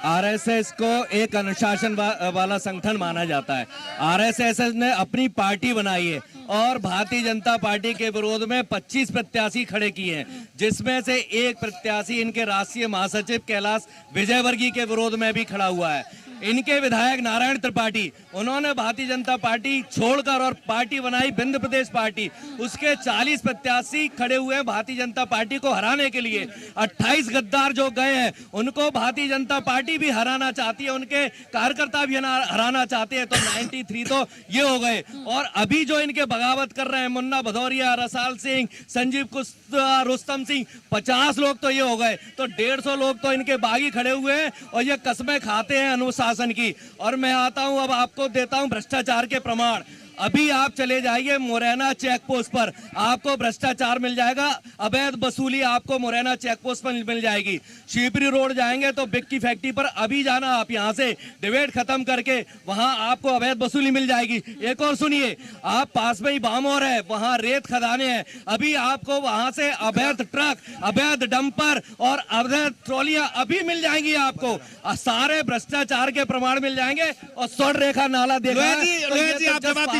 आरएसएस को एक अनुशासन वाला संगठन माना जाता है। आरएसएस ने अपनी पार्टी बनाई है और भारतीय जनता पार्टी के विरोध में 25 प्रत्याशी खड़े किए हैं, जिसमें से एक प्रत्याशी इनके राष्ट्रीय महासचिव कैलाश विजयवर्गीय के विरोध में भी खड़ा हुआ है। इनके विधायक नारायण त्रिपाठी, उन्होंने भारतीय जनता पार्टी छोड़कर और पार्टी बनाई विंध्य प्रदेश पार्टी। उसके 40 प्रत्याशी खड़े हुए हैं भारतीय जनता पार्टी को हराने के लिए। 28 गद्दार जो गए हैं उनको भारतीय जनता पार्टी भी हराना चाहती है, उनके कार्यकर्ता भी हराना चाहते हैं। तो 93 तो ये हो गए। और अभी जो इनके बगावत कर रहे हैं, मुन्ना भदौरिया, रसाल सिंह, संजीव कुश्ता, रुस्तम सिंह, 50 लोग तो ये हो गए। तो 150 लोग तो इनके बागी खड़े हुए हैं और ये कस्में खाते हैं अनुशासन की। और मैं आता हूं, अब आपको देता हूं भ्रष्टाचार के प्रमाण। अभी आप चले जाइए मुरैना चेक पोस्ट पर, आपको भ्रष्टाचार मिल जाएगा, अवैध वसूली आपको मुरैना चेक पोस्ट पर मिल जाएगी। शिवपुरी रोड जाएंगे तो बिक्की फैक्ट्री पर अभी जाना, आप यहां से डिबेट खत्म करके वहां आपको अवैध वसूली मिल जाएगी। एक और सुनिए, आप पास में ही बामोर है, वहां रेत खदाने हैं, अभी आपको वहां से अवैध ट्रक, अवैध डंपर और अवैध ट्रॉलियां अभी मिल जाएंगी आपको। सारे भ्रष्टाचार के प्रमाण मिल जाएंगे। और स्वर्ण रेखा नाला देखा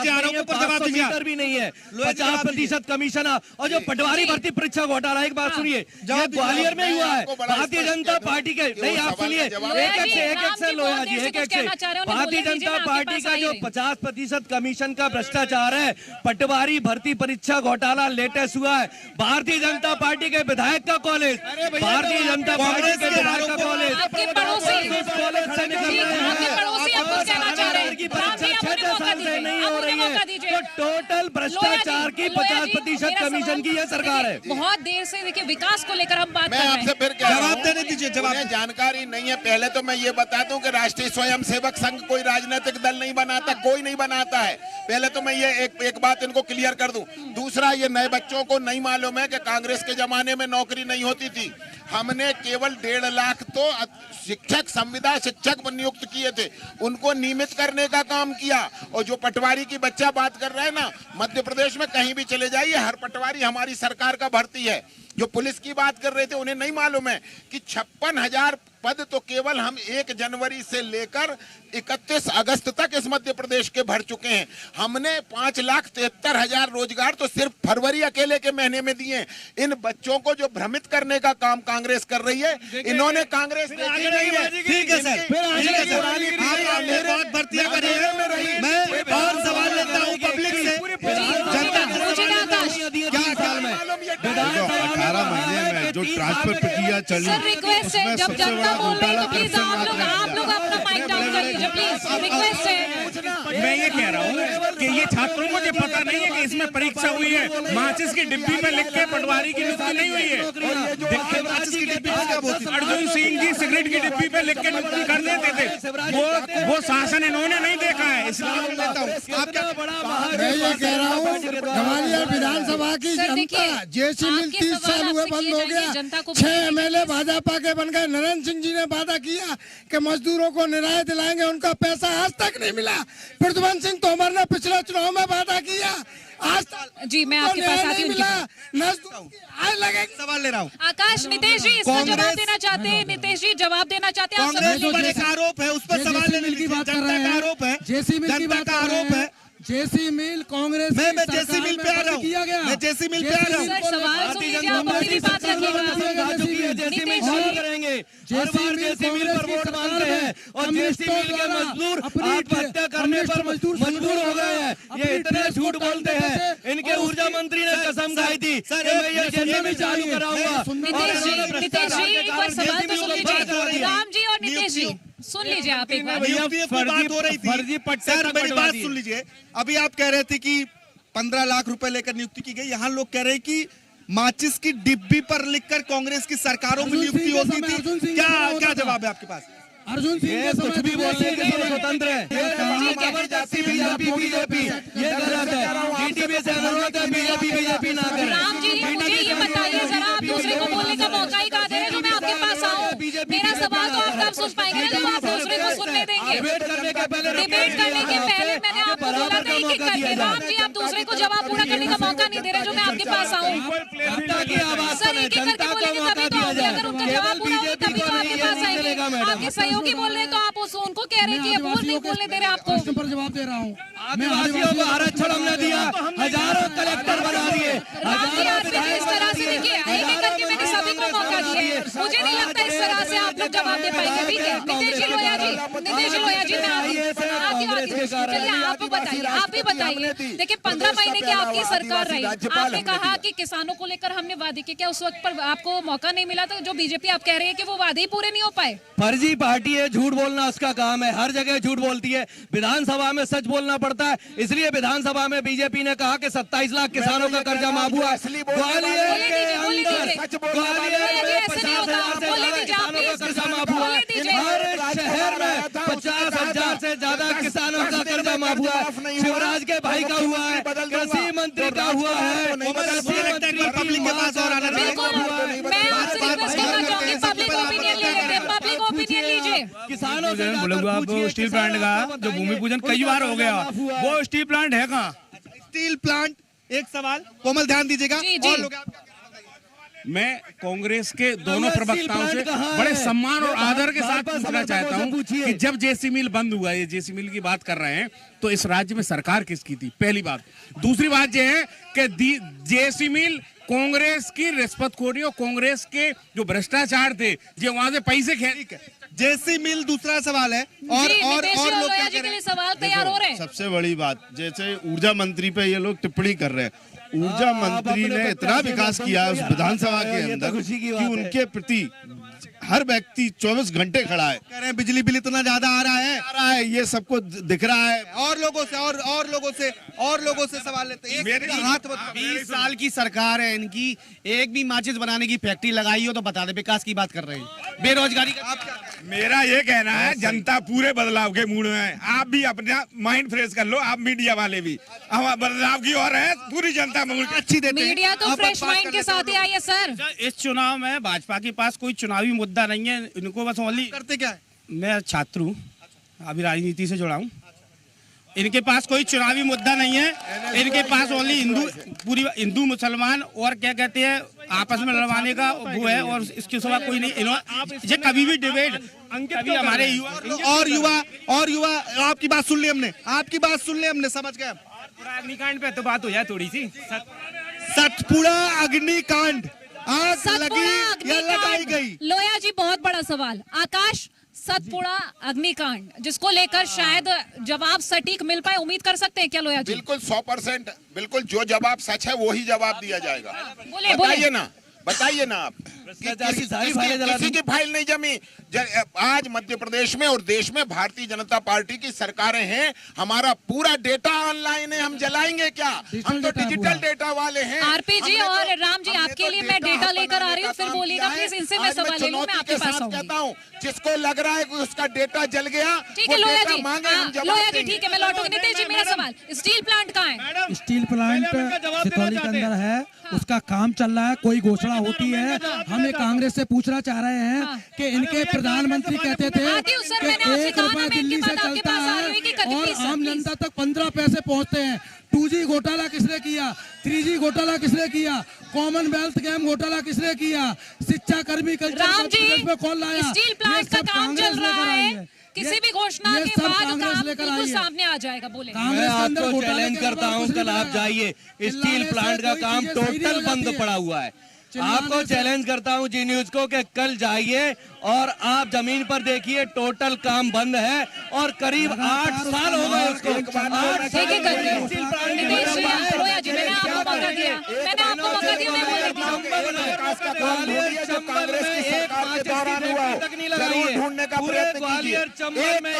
भी नहीं है, 50% कमीशन। और जो पटवारी भर्ती परीक्षा घोटाला, एक बात सुनिए, ये ग्वालियर में हुआ है भारतीय जनता पार्टी के। नहीं, आप सुनिए, एक से लोया जी, एक से भारतीय जनता पार्टी का जो 50% कमीशन का भ्रष्टाचार है, पटवारी भर्ती परीक्षा घोटाला लेटेस्ट हुआ है। भारतीय जनता पार्टी के विधायक का कॉलेज, भारतीय जनता पार्टी के विधायक का कॉलेज से निकल की परीक्षा 6 साल से नहीं हो रही है। तो टोटल भ्रष्टाचार की 50% कमीशन की यह सरकार है। बहुत देर से देखिए विकास को लेकर हम बात कर मैं रहे हैं। आपसे फिर जवाब देने दीजिए। उन्हें जानकारी नहीं है। पहले तो मैं ये बता दूं कि राष्ट्रीय स्वयंसेवक संघ कोई राजनीतिक दल नहीं बनाता, कोई नहीं बनाता है। पहले तो मैं ये एक बात इनको क्लियर कर दूं। दूसरा, ये नए बच्चों को नहीं मालूम है कि कांग्रेस के जमाने में नौकरी नहीं होती थी। हमने केवल 1.5 लाख तो शिक्षक, संविदा शिक्षक नियुक्त किए थे, उनको नियमित करने का काम किया। और जो पटवारी की बच्चा बात कर रहा है ना, मध्य प्रदेश में कहीं भी चले जाइए, हर पटवारी हमारी सरकार का भर्ती है। जो पुलिस की बात कर रहे थे, उन्हें नहीं मालूम है कि 56,000 पद तो केवल हम 1 जनवरी से लेकर 31 अगस्त तक इस मध्य प्रदेश के भर चुके हैं। हमने 5,73,000 रोजगार तो सिर्फ फरवरी अकेले के महीने में दिए। इन बच्चों को जो भ्रमित करने का काम कांग्रेस कर रही है, इन्होंने कांग्रेस देखी नहीं है। ठीक है सर, बहुत भर्तियां करी है। मैं और सवाल लेता हूं पब्लिक से, क्या ख्याल में 18 महीने में जो ट्रांसफर प्रक्रिया चली, सर रिक्वेस्ट है, जब जनता बोल रही है तो प्लीज आप लोग अपना माइक डाउन कर लीजिए प्लीज, रिक्वेस्ट है। मैं ये कह रहा हूँ कि ये छात्रों को ये पता नहीं है कि इसमें परीक्षा हुई है। माचिस की डिब्बी में लिख के पटवारी की नियुक्ति नहीं हुई है। अर्जुन सिंह जी सिगरेट की डिब्बी पे लिख के नियुक्ति कर देते थे, वो शासन इन्होंने नहीं देखा है। इसलिए मैं ये कह रहा हूँ, ग्वालियर विधानसभा की जनता जैसी मिल 30 साल हुए बंद हो गया। 6 MLA भाजपा के बन गए। नरेंद्र सिंह जी ने वादा किया कि मजदूरों को न्याय दिलाएंगे, उनका पैसा आज तक नहीं मिला। फिर प्रद्युमन सिंह तोमर ने पिछले चुनाव में वादा किया, आज जी मैं आपके पास आती हूँ। आज लगेगा। सवाल ले रहा हूँ। आकाश, नितेश जी इसको जवाब देना चाहते हैं। नितेश जी जवाब देना चाहते हैं। आप कांग्रेस सवाल पर लेंगे। एक आरोप है, उस पर सवाल लेने की बात कर रहे हैं। आरोप है, जेसी मिल की जनता बात का कर रहे आरोप है। हैं। जेसी मिल कांग्रेस मैं की जेसी सरकार मिल में पे आ बंद रहा हूँ। किया गया। मैं जेसी मिल पे आ रहा हूँ। सर सवाल सुन लीजिए, आप अपनी भी बात रखिएगा। जैसी मिल चालू करेंगे, हर बार जैसी मिल पर वोट मांगते हैं और जैसी मिल के मजदूर आत्महत्या करने पर मजबूर हो गए हैं। ये इतने झूठ बोलते हैं। इनके ऊर्जा मंत्री ने कसम खाई थी कि मैं ये जैसी मिल चालू कराऊंगा। नितेश जी एक बार सवाल तो सुन लीजिए। राम जी और नितेश जी सुन लीजिए आप एक बार। नियुक्ति की बात हो रही थी। सर मेरी बात सुन लीजिए। अभी आप कह रहे थे कि 15 लाख रुपए लेकर नियुक्ति की गई। यहाँ लोग कह रहे हैं कि माचिस की डिब्बी पर लिखकर कांग्रेस की सरकारों में नियुक्ति होती थी। क्या जवाब है आपके पास? अर्जुन सिंह कुछ भी बोलने के लिए स्वतंत्र है। जबरदस्ती बीजेपी ये गलत है। टीटीपी से अनुरोध है बीजेपी ना करे। राम जी मुझे ये बताइए जरा, आप दूसरे को बोलने का मौका ही कहा दे रहे जो मैं आपके पास आऊँ। मेरा सवाल तो आप तब सुन पाएंगे जब आप दूसरे को सुनने देंगे। डिबेट करने के पहले मैंने आपको बोला था एक एक करके। राम जी आप दूसरे को जवाब पूरा करने का मौका नहीं दे रहे जो मैं आपके पास आऊँ। सर एक एक करके बोलेंगे तभी तो होंगे। अगर उनका जवाब पूरा होगा तभी तो आपके पास आएंगे। आपके सहयोगी बोल रहे हैं तो आप उनको कह रहे हैं कि ये नहीं बोलने दे रहे आपको। प्रश्न पर जवाब दे रहा हूँ। आदिवासियों को आरक्षण हमने दिया, हजारों कलेक्टर बना दिए। इस तरह से देखिए एक एक करके मैंने सभी को मौका दिया है। मुझे नहीं लगता इस तरह से आप लोग जवाब दे पाएंगे। ठीक है नितेश जी लोया जी मैं चलिए आप ही बताइए। देखिए 15 महीने की आपकी सरकार रही। आपने कहा कि किसानों को लेकर हमने वादे किए, क्या उस वक्त पर आपको मौका नहीं मिला? तो जो बीजेपी आप कह रही है कि वो वादे ही पूरे नहीं हो पाए। फर्जी पार्टी है, झूठ बोलना उसका काम है। हर जगह झूठ बोलती है। विधानसभा में सच बोलना पड़ता है। इसलिए विधानसभा में बीजेपी ने कहा कि 27 लाख किसानों का कर्जा माफ हुआ। ग्वालियर के अंदर 50,000 से ज्यादा किसानों का कर्जा माफ हुआ। हर शहर में 50,000 से ज्यादा किसानों का कर्जा माफ हुआ। शिवराज के भाई का हुआ है, कृषि मंत्री का हुआ है, पब्लिक के पास और आना किसानों से आप स्टील प्लांट का जो भूमि पूजन कई बार हो गया, वो स्टील प्लांट है कहाँ? स्टील प्लांट एक सवाल कोमल ध्यान दीजिएगा। और लोग मैं कांग्रेस के दोनों प्रवक्ताओं से बड़े सम्मान और आदर के साथ पूछना चाहता हूं कि जब जेसी मिल बंद हुआ, ये जेसी मिल की बात कर रहे हैं, तो इस राज्य में सरकार किसकी थी? पहली बात। दूसरी बात यह है कि जेसी मिल कांग्रेस की रिश्वतखोरी और कांग्रेस के जो भ्रष्टाचार थे, जो वहां से पैसे जेसी मिल दूसरा सवाल है। और लोग क्या कह रहे हैं? सवाल तैयार हो रहे हैं। सबसे बड़ी बात, जैसे ऊर्जा मंत्री पे ये लोग टिप्पणी कर रहे हैं। ऊर्जा मंत्री ने इतना विकास किया है उस विधानसभा के अंदर कि उनके प्रति हर व्यक्ति 24 घंटे खड़ा है। कह रहे हैं बिजली बिल इतना ज्यादा आ रहा है, ये सबको दिख रहा है। और लोगों से सवाल लेते हैं। 20 साल की सरकार है इनकी, एक भी माचिस बनाने की फैक्ट्री लगाई हो तो बता दे। विकास की बात कर रहे हैं, बेरोजगारी का। मेरा ये कहना है जनता पूरे बदलाव के मूड में है। आप भी अपना माइंड फ्रेश कर लो, आप मीडिया वाले भी। हम बदलाव की ओर है, पूरी जनता अच्छी देते हैं। मीडिया तो फ्रेश माइंड के साथ ही आई है सर। इस चुनाव में भाजपा के पास कोई चुनावी मुद्दा नहीं है। इनको बस ओनली करते क्या है? मैं छात्र हूँ, अभी राजनीति से जुड़ा हूँ। इनके पास कोई चुनावी मुद्दा नहीं है। इनके पास ओनली पूरी हिंदू मुसलमान और क्या कहते हैं आपस में लड़वाने का वो है, और इसके सिवा कोई नहीं। ये कभी भी डिबेट कभी हमारे युवा आपकी बात सुन ली हमने, समझ गए। अग्निकांड पे तो बात हो जाए थोड़ी सी। सतपुड़ा अग्निकांड, आग लगी या लगाई गई? लोया जी बहुत बड़ा सवाल। आकाश, सतपुड़ा अग्निकांड जिसको लेकर शायद जवाब सटीक मिल पाए, उम्मीद कर सकते हैं क्या लोया जी? बिल्कुल 100%, बिल्कुल जो जवाब सच है वही जवाब दिया जाएगा। बताइए ना आप। किसी की फाइल नहीं जमी। आज मध्य प्रदेश में और देश में भारतीय जनता पार्टी की सरकारें हैं। हमारा पूरा डेटा ऑनलाइन है, हम जलाएंगे क्या? हम तो डिजिटल डेटा वाले हैं। आरपी जी और राम जी, आपके लिए मैं डेटा लेकर आ रही हूँ, फिर बोलिएगा प्लीज। इनसे मैं सवाल ले लूँ, मैं आपके पास आऊंगी। कहता हूँ जिसको लग रहा है कि उसका डेटा जल गया, ठीक है लोया जी, ठीक है मैं लौटूंगी। नितेश जी मेरा सवाल, स्टील प्लांट कहाँ है? स्टील प्लांट सितौली के अंदर है, उसका काम चल रहा है। कोई घोषणा होती है, हम ये कांग्रेस से पूछना चाह रहे हैं कि इनके प्रधानमंत्री कहते थे कि 1 रुपया दिल्ली से चलता है और आम जनता तक 15 पैसे पहुंचते हैं। 2G घोटाला किसने किया, 3G घोटाला किसने किया, कॉमनवेल्थ गेम घोटाला किसने किया, शिक्षा कर्मी राम जी, में कौन लाया, स्टील प्लांट का काम चल रहा है, किसी भी घोषणा के बाद काम बिल्कुल सामने आ जाएगा। बोले मैं आपको चैलेंज करता हूं, कल आप जाइए, स्टील प्लांट का काम टोटल बंद पड़ा हुआ है। आपको चैलेंज करता हूं जी न्यूज को कि कल जाइए और आप जमीन पर देखिए, टोटल काम बंद है और करीब 8 साल हो गए उसको। मैंने आपको मौका दिया, ग्वालियर चंबल में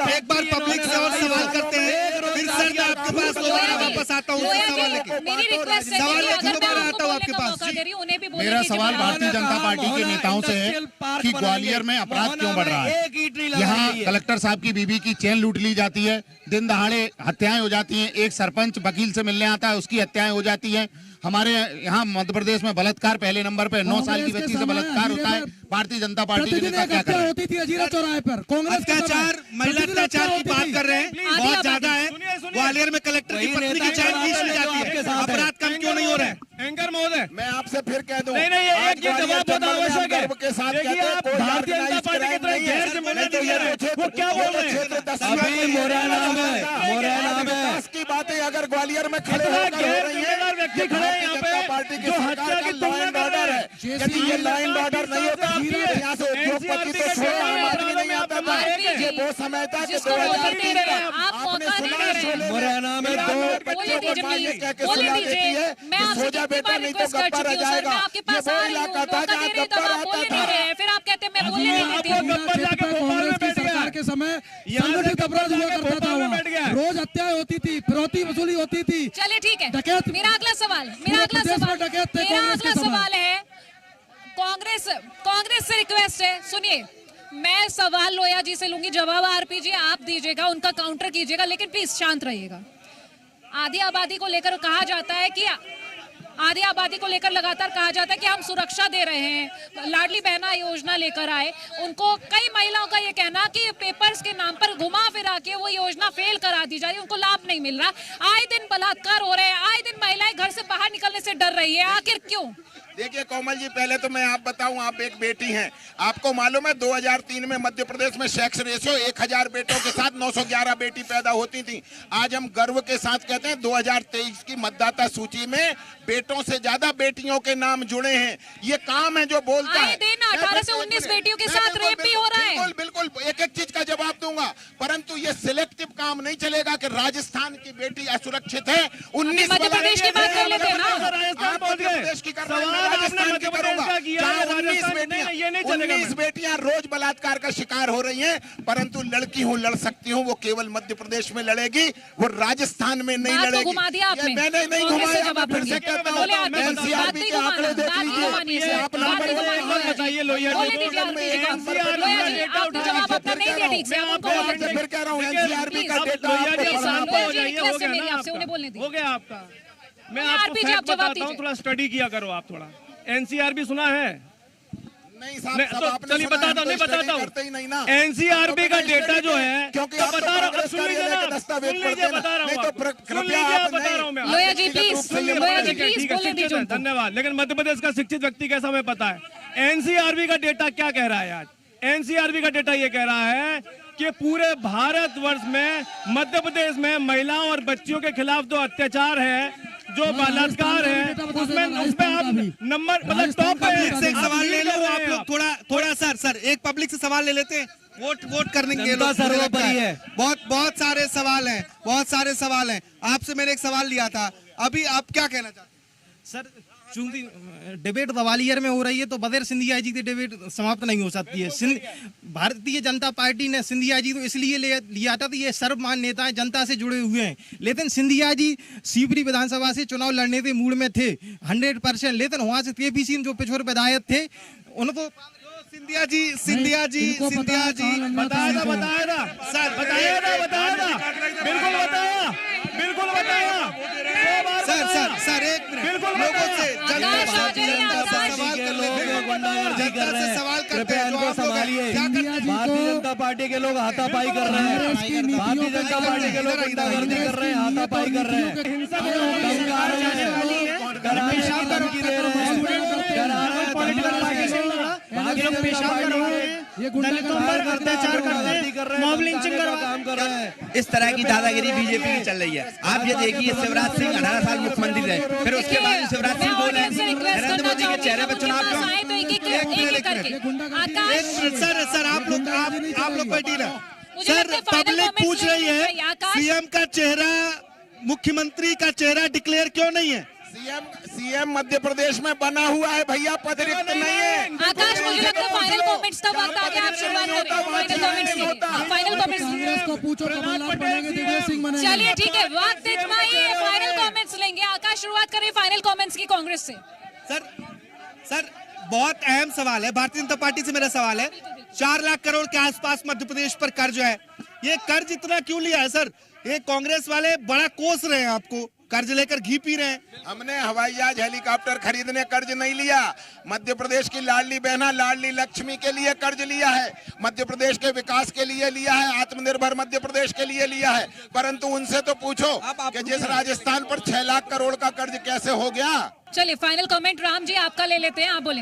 एक बार पब्लिक से और सवाल करते हैं, फिर सर आपके पास दोबारा वापस आता हूँ सवाल लेके। मेरी रिक्वेस्ट है सवाल कि लेके अगर मैं दोबारा आपको आता हूँ आपके बोलने का पास। मौका दे रही हूं, उन्हें भी बोलने मेरा दीजिए। सवाल भारतीय जनता पार्टी के नेताओं से है कि ग्वालियर में अपराध क्यों बढ़ रहा है। यहाँ कलेक्टर साहब की बीबी की चेन लूट ली जाती है, दिन दहाड़े हत्याएं हो जाती हैं, एक सरपंच वकील से मिलने आता है उसकी हत्याएं हो जाती हैं। हमारे यहाँ मध्य प्रदेश में बलात्कार पहले नंबर पे, 9 साल की बच्ची से बलात्कार होता है। भारतीय जनता पार्टी के नेता क्या कर रहे हैं? होती थी अजीरा चौराहे पर कांग्रेस अत्याचार, महिला अत्याचार की बात कर रहे हैं, बहुत ज्यादा है। ग्वालियर में कलेक्टर की पत्नी की चैन खींच ली जाती है, अपराध कम क्यों नहीं हो रहे हैं? एंकर महोदय, मैं आपसे फिर कह दूं, नहीं नहीं, एक ये जवाब बहुत आवश्यक है। के साथ देखिए आप भारतीय जनता पार्टी की तरह गैर जिम्मेदार नहीं है, वो क्या बोल रहे हैं? अभी मुरैना में की बातें अगर ग्वालियर में खड़े इतना होकर हो गैर रही जिम्मेदार व्यक्ति खड़े हैं यहाँ पे पार्टी की जो सरकार हत्या का की लॉ तुलना एंड कर ऑर्डर रहे है। हैं। यदि ये लॉ एंड ऑर्डर नहीं होता, यहाँ से उद्योगपति तो छोड़ना आम आदमी नहीं आता था। ये वो समय था कि जिसको बोलने दे रहे हैं, आप आपने मौका नहीं सुना दे रहे हैं। मुरैना में बोलने बच्चों को दीजिए माँ ये प्लीज, कह के बोलने सुला देती दीजिए। है मैं कि आपसे सो जा कितनी बेटा बार नहीं तो रिक्वेस्ट कर गप्पा चुकी रह हूँ सर, जाएगा। मैं आपके ये पास वो आ रही हूँ, इलाका था मौका दे जहाँ रही तब गप्पा आप बोलने रहता नहीं था। रहे हैं, फिर आप कहते हैं मैं बोलने नहीं देती हूँ। गप्पा जाके भोपाल में बैठ गया के समय यहाँ से संगठित अपराध हुआ करता था भोपाल में वहाँ। बैठ गया। रोज हत्याएं होती थी, फिरौती वसूली होती थी। चलिए ठीक है, डकैत- मेरा अगला सवाल प्रदेश में डकैत थे कांग्रेस के समय। सवाल है, कांग्रेस से रिक्वेस्ट है, सुनिए, मैं सवाल लोया जी से लूंगी, जवाब आरपी जी आप दीजिएगा, उनका काउंटर कीजिएगा, लेकिन प्लीज शांत रहिएगा। आधी आबादी को लेकर कहा जाता है कि आधी आबादी को लेकर लगातार कहा जाता है कि हम सुरक्षा दे रहे हैं, लाडली बहना योजना लेकर आए। उनको कई महिलाओं का ये कहना कि पेपर्स के नाम पर घुमा फिरा के वो योजना फेल करा दी जा रही है, उनको लाभ नहीं मिल रहा। आए दिन बलात्कार हो रहे हैं, आए दिन महिलाएं घर से बाहर निकलने से डर रही है, आखिर क्यों? देखिए कोमल जी, पहले तो मैं आप बताऊं, आप एक बेटी हैं, आपको मालूम है 2003 में मध्य प्रदेश में सेक्स रेशियो 1000 बेटों के साथ 911 बेटी पैदा होती थी। आज हम गर्व के साथ कहते हैं 2023 की मतदाता सूची में बेटों से ज्यादा बेटियों के नाम जुड़े हैं। ये काम है जो बोलता है। आए दिन 18 से 19 बेटियों के साथ रेप भी हो रहा है। बिल्कुल एक एक चीज का जवाब दूंगा, परंतु ये सिलेक्टिव काम नहीं चलेगा कि राजस्थान की बेटी असुरक्षित है। 19 मध्य प्रदेश की बात कर लेते हैं ना। आप मध्य प्रदेश की कर रहे हैं, राजस्थान की करूंगा। जहाँ 19 बेटियां रोज बलात्कार का शिकार हो रही हैं, परंतु लड़की हूँ, लड़ सकती हूँ, वो केवल मध्य प्रदेश में लड़ेगी, वो राजस्थान में नहीं बात को लड़ेगी। घुमा दिया आपने। मैंने नहीं घुमाया, मैं फिर से कहता हूँ, एनसीआरबी के आंकड़े देख लीजिए। आप नंबर बताइए लोहिया फिर कह रहा हूँ एनसीआरबी का डेटा हो गया आपका। मैं आपको फैक्ट बताता हूँ, थोड़ा स्टडी किया करो आप थोड़ा। एनसीआरबी सुना है? नहीं साहब, चलिए बताता हूँ, नहीं बताता हूँ। एनसीआरबी का डेटा जो है, क्योंकि तो बता रहा हूँ, सुन लीजिए ना, सुन लीजिए, बता रहा हूँ, सुन लीजिए, बता रहा हूँ मैं। लोया जी प्लीज, लोया जी प्लीज बोलने दीजिए उनको। धन्यवाद। लेकिन मध्य प्रदेश का शिक्षित व्यक्ति कैसा हमें पता है। एनसीआरबी का डेटा क्या कह रहा है आज? एनसीआरबी का डेटा ये कह रहा है कि पूरे भारतवर्ष में मध्य प्रदेश में महिलाओं और बच्चियों के खिलाफ जो अत्याचार है, जो बलात्कार है, उसमें आप नंबर मतलब टॉप पे। से एक सवाल ले लो आप लोग, थोड़ा सर एक पब्लिक से सवाल ले लेते हैं। वोट करने के लोग सर्वोपरि है। बहुत सारे सवाल हैं। आपसे मैंने एक सवाल लिया था, अभी आप क्या कहना चाहते हैं? सर चूंकि डिबेट ग्वालियर में हो रही है तो बगैर सिंधिया जी की डिबेट समाप्त नहीं हो सकती है। भारतीय जनता पार्टी ने सिंधिया जी तो इसलिए लिया था कि ये सर्वमान्य नेता हैं, जनता से जुड़े हुए हैं। लेकिन सिंधिया जी शिवपुरी विधानसभा से चुनाव लड़ने के मूड में थे 100%, लेकिन वहां से केपी जो पिछोर विधायक थे उनको सिंधिया जी बताया था, बिल्कुल बताया। सर एक मिनट, लोगों से जनता से सवाल कर लेते हैं, जनता से सवाल करते हैं, जो आप लोग हैं, क्या करते हैं? भारतीय जनता पार्टी के लोग हाथापाई कर रहे हैं, भारतीय जनता पार्टी के लोग गुंडागर्दी कर रहे हैं, हाथापाई कर रहे हैं, धमका रहे हैं, डराने की धमकी दे रहे हैं, डरा रहे हैं, पॉलिटिकल पार्टी से ये अत्याचार कर रहे हैं, मॉब लिंचिंग काम कर रहे हैं। इस तरह की दादागिरी बीजेपी की चल रही है। आप ये देखिए, शिवराज सिंह 18 साल मुख्यमंत्री रहे, फिर उसके बाद शिवराज सिंह बोले नरेंद्र मोदी के चेहरे पर चुनाव क्यों? सर आप लोग बैठी ना। सर पब्लिक पूछ रही है, सीएम का चेहरा, मुख्यमंत्री का चेहरा डिक्लेयर क्यों नहीं है? सीएम मध्य प्रदेश में बना हुआ है भैया, पद रिक्त नहीं है। आकाश, मुझे लगता है फाइनल कमेंट्स का वक्त आ गया, आप शुरुआत करें फाइनल कमेंट्स। चलिए ठीक है, वक्त इतना ही है, फाइनल कमेंट्स लेंगे। आकाश शुरुआत करें फाइनल कमेंट्स की कांग्रेस से। सर बहुत अहम सवाल है, भारतीय जनता पार्टी से मेरा सवाल है, 4 लाख करोड़ के आसपास मध्य प्रदेश पर कर्ज है, ये कर्ज इतना क्यों लिया है सर? ये कांग्रेस वाले बड़ा कोस रहे हैं आपको, कर्ज लेकर घी पी रहे हैं। हमने हवाई जहाज, हेलीकॉप्टर खरीदने कर्ज नहीं लिया। मध्य प्रदेश की लाडली बहना लाडली लक्ष्मी के लिए कर्ज लिया है, मध्य प्रदेश के विकास के लिए लिया है, आत्मनिर्भर मध्य प्रदेश के लिए लिया है। परंतु उनसे तो पूछो कि जिस राजस्थान पर 6 लाख करोड़ का कर्ज कैसे हो गया। चलिए फाइनल कमेंट राम जी आपका ले लेते हैं, आप बोले।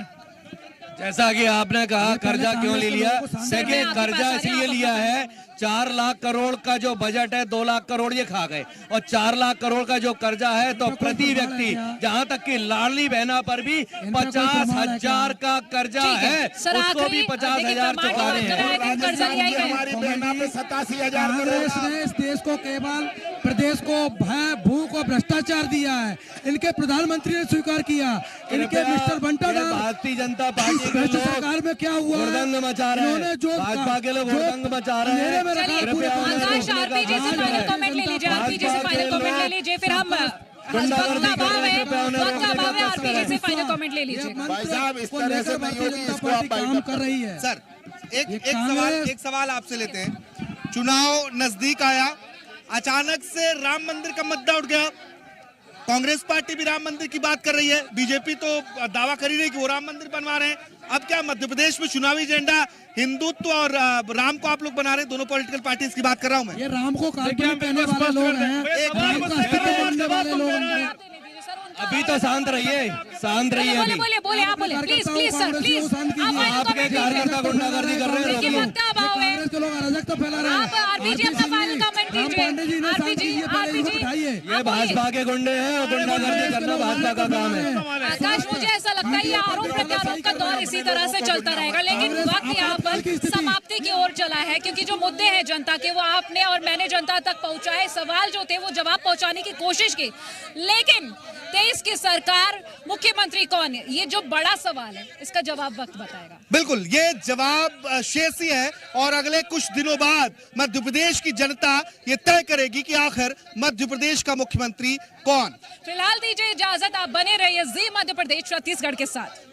जैसा कि आपने कहा कर्जा क्यों ले लिया, सेकेंड कर्जा इसलिए लिया है, 4 लाख करोड़ का जो बजट है 2 लाख करोड़ ये खा गए, और 4 लाख करोड़ का जो कर्जा है तो प्रति व्यक्ति, जहां तक कि लाडली बहना पर भी 50,000 का कर्जा है, उसको भी 50,000 चुकाने हैं। हमारी बहना पे 87,000 करोड़। इस देश को केवल प्रदेश को भय, भूख और भ्रष्टाचार दिया है, इनके प्रधानमंत्री ने स्वीकार किया, इनके मिस्टर बंटा भारतीय जनता पार्टी के लोग सरकार में क्या हुआ, हुड़दंग मचा रहे हैं, भाजपा के लोग हुड़दंग मचा रहे हैं। आकाश, आरपीजी से फाइनल कमेंट ले लीजिए, आरपीजी से फाइनल कमेंट ले लीजिए, फिर हम वक्त का अभाव है, आरपीजी से फाइनल कमेंट ले लीजिए। भाई साहब इस तरह से नहीं होगी, इसको आप काम कर रही है। सर एक सवाल आपसे लेते हैं, चुनाव नजदीक आया, अचानक से राम मंदिर का मुद्दा उठ गया, कांग्रेस पार्टी भी राम मंदिर की बात कर रही है, बीजेपी तो दावा कर ही रही कि वो राम मंदिर बनवा रहे हैं। अब क्या मध्य प्रदेश में चुनावी एजेंडा हिंदुत्व और राम को आप लोग बना रहे हैं? दोनों पॉलिटिकल पार्टीज की बात कर रहा हूं मैं। ये राम को काल्पनिक कहने वाले लोग हैं, राम का अस्तित्व मानने वाले लोग हैं। अभी तो शांत रहिए, शांत रहिए। अभी बोले आप बोले, प्लीज सर प्लीज। आपके कार्यकर्ता गुंडागर्दी कर रहे हैं, देखिए वक्त का अभाव है, कांग्रेस के लोग अराजकता फैला रहे हैं। आप आरपीजी अपना फाइनल कमेंट कीजिए। आरपीजी ये भाजपा के गुंडे हैं और गुंडागर्दी करना भाजपा का काम है। आकाश, मुझे ऐसा लगता है ये आरोप प्रत्यारोप का दौर इसी तरह से चलता रहेगा, लेकिन वक्त यहाँ पर समाप्ति की ओर चला है, क्योंकि जो मुद्दे हैं जनता के वो आपने और मैंने जनता तक पहुंचाए, सवाल जो थे वो जवाब पहुंचाने की कोशिश की, लेकिन 23 की सरकार, मुख्यमंत्री कौन है, ये जो बड़ा सवाल है, इसका जवाब वक्त बताएगा। बिल्कुल, ये जवाब शेष ही है और अगले कुछ दिनों बाद मध्य प्रदेश की जनता ये तय करेगी कि आखिर मध्य प्रदेश का मुख्यमंत्री कौन। फिलहाल दीजिए इजाजत, आप बने रहिए जी मध्य प्रदेश छत्तीसगढ़ के साथ।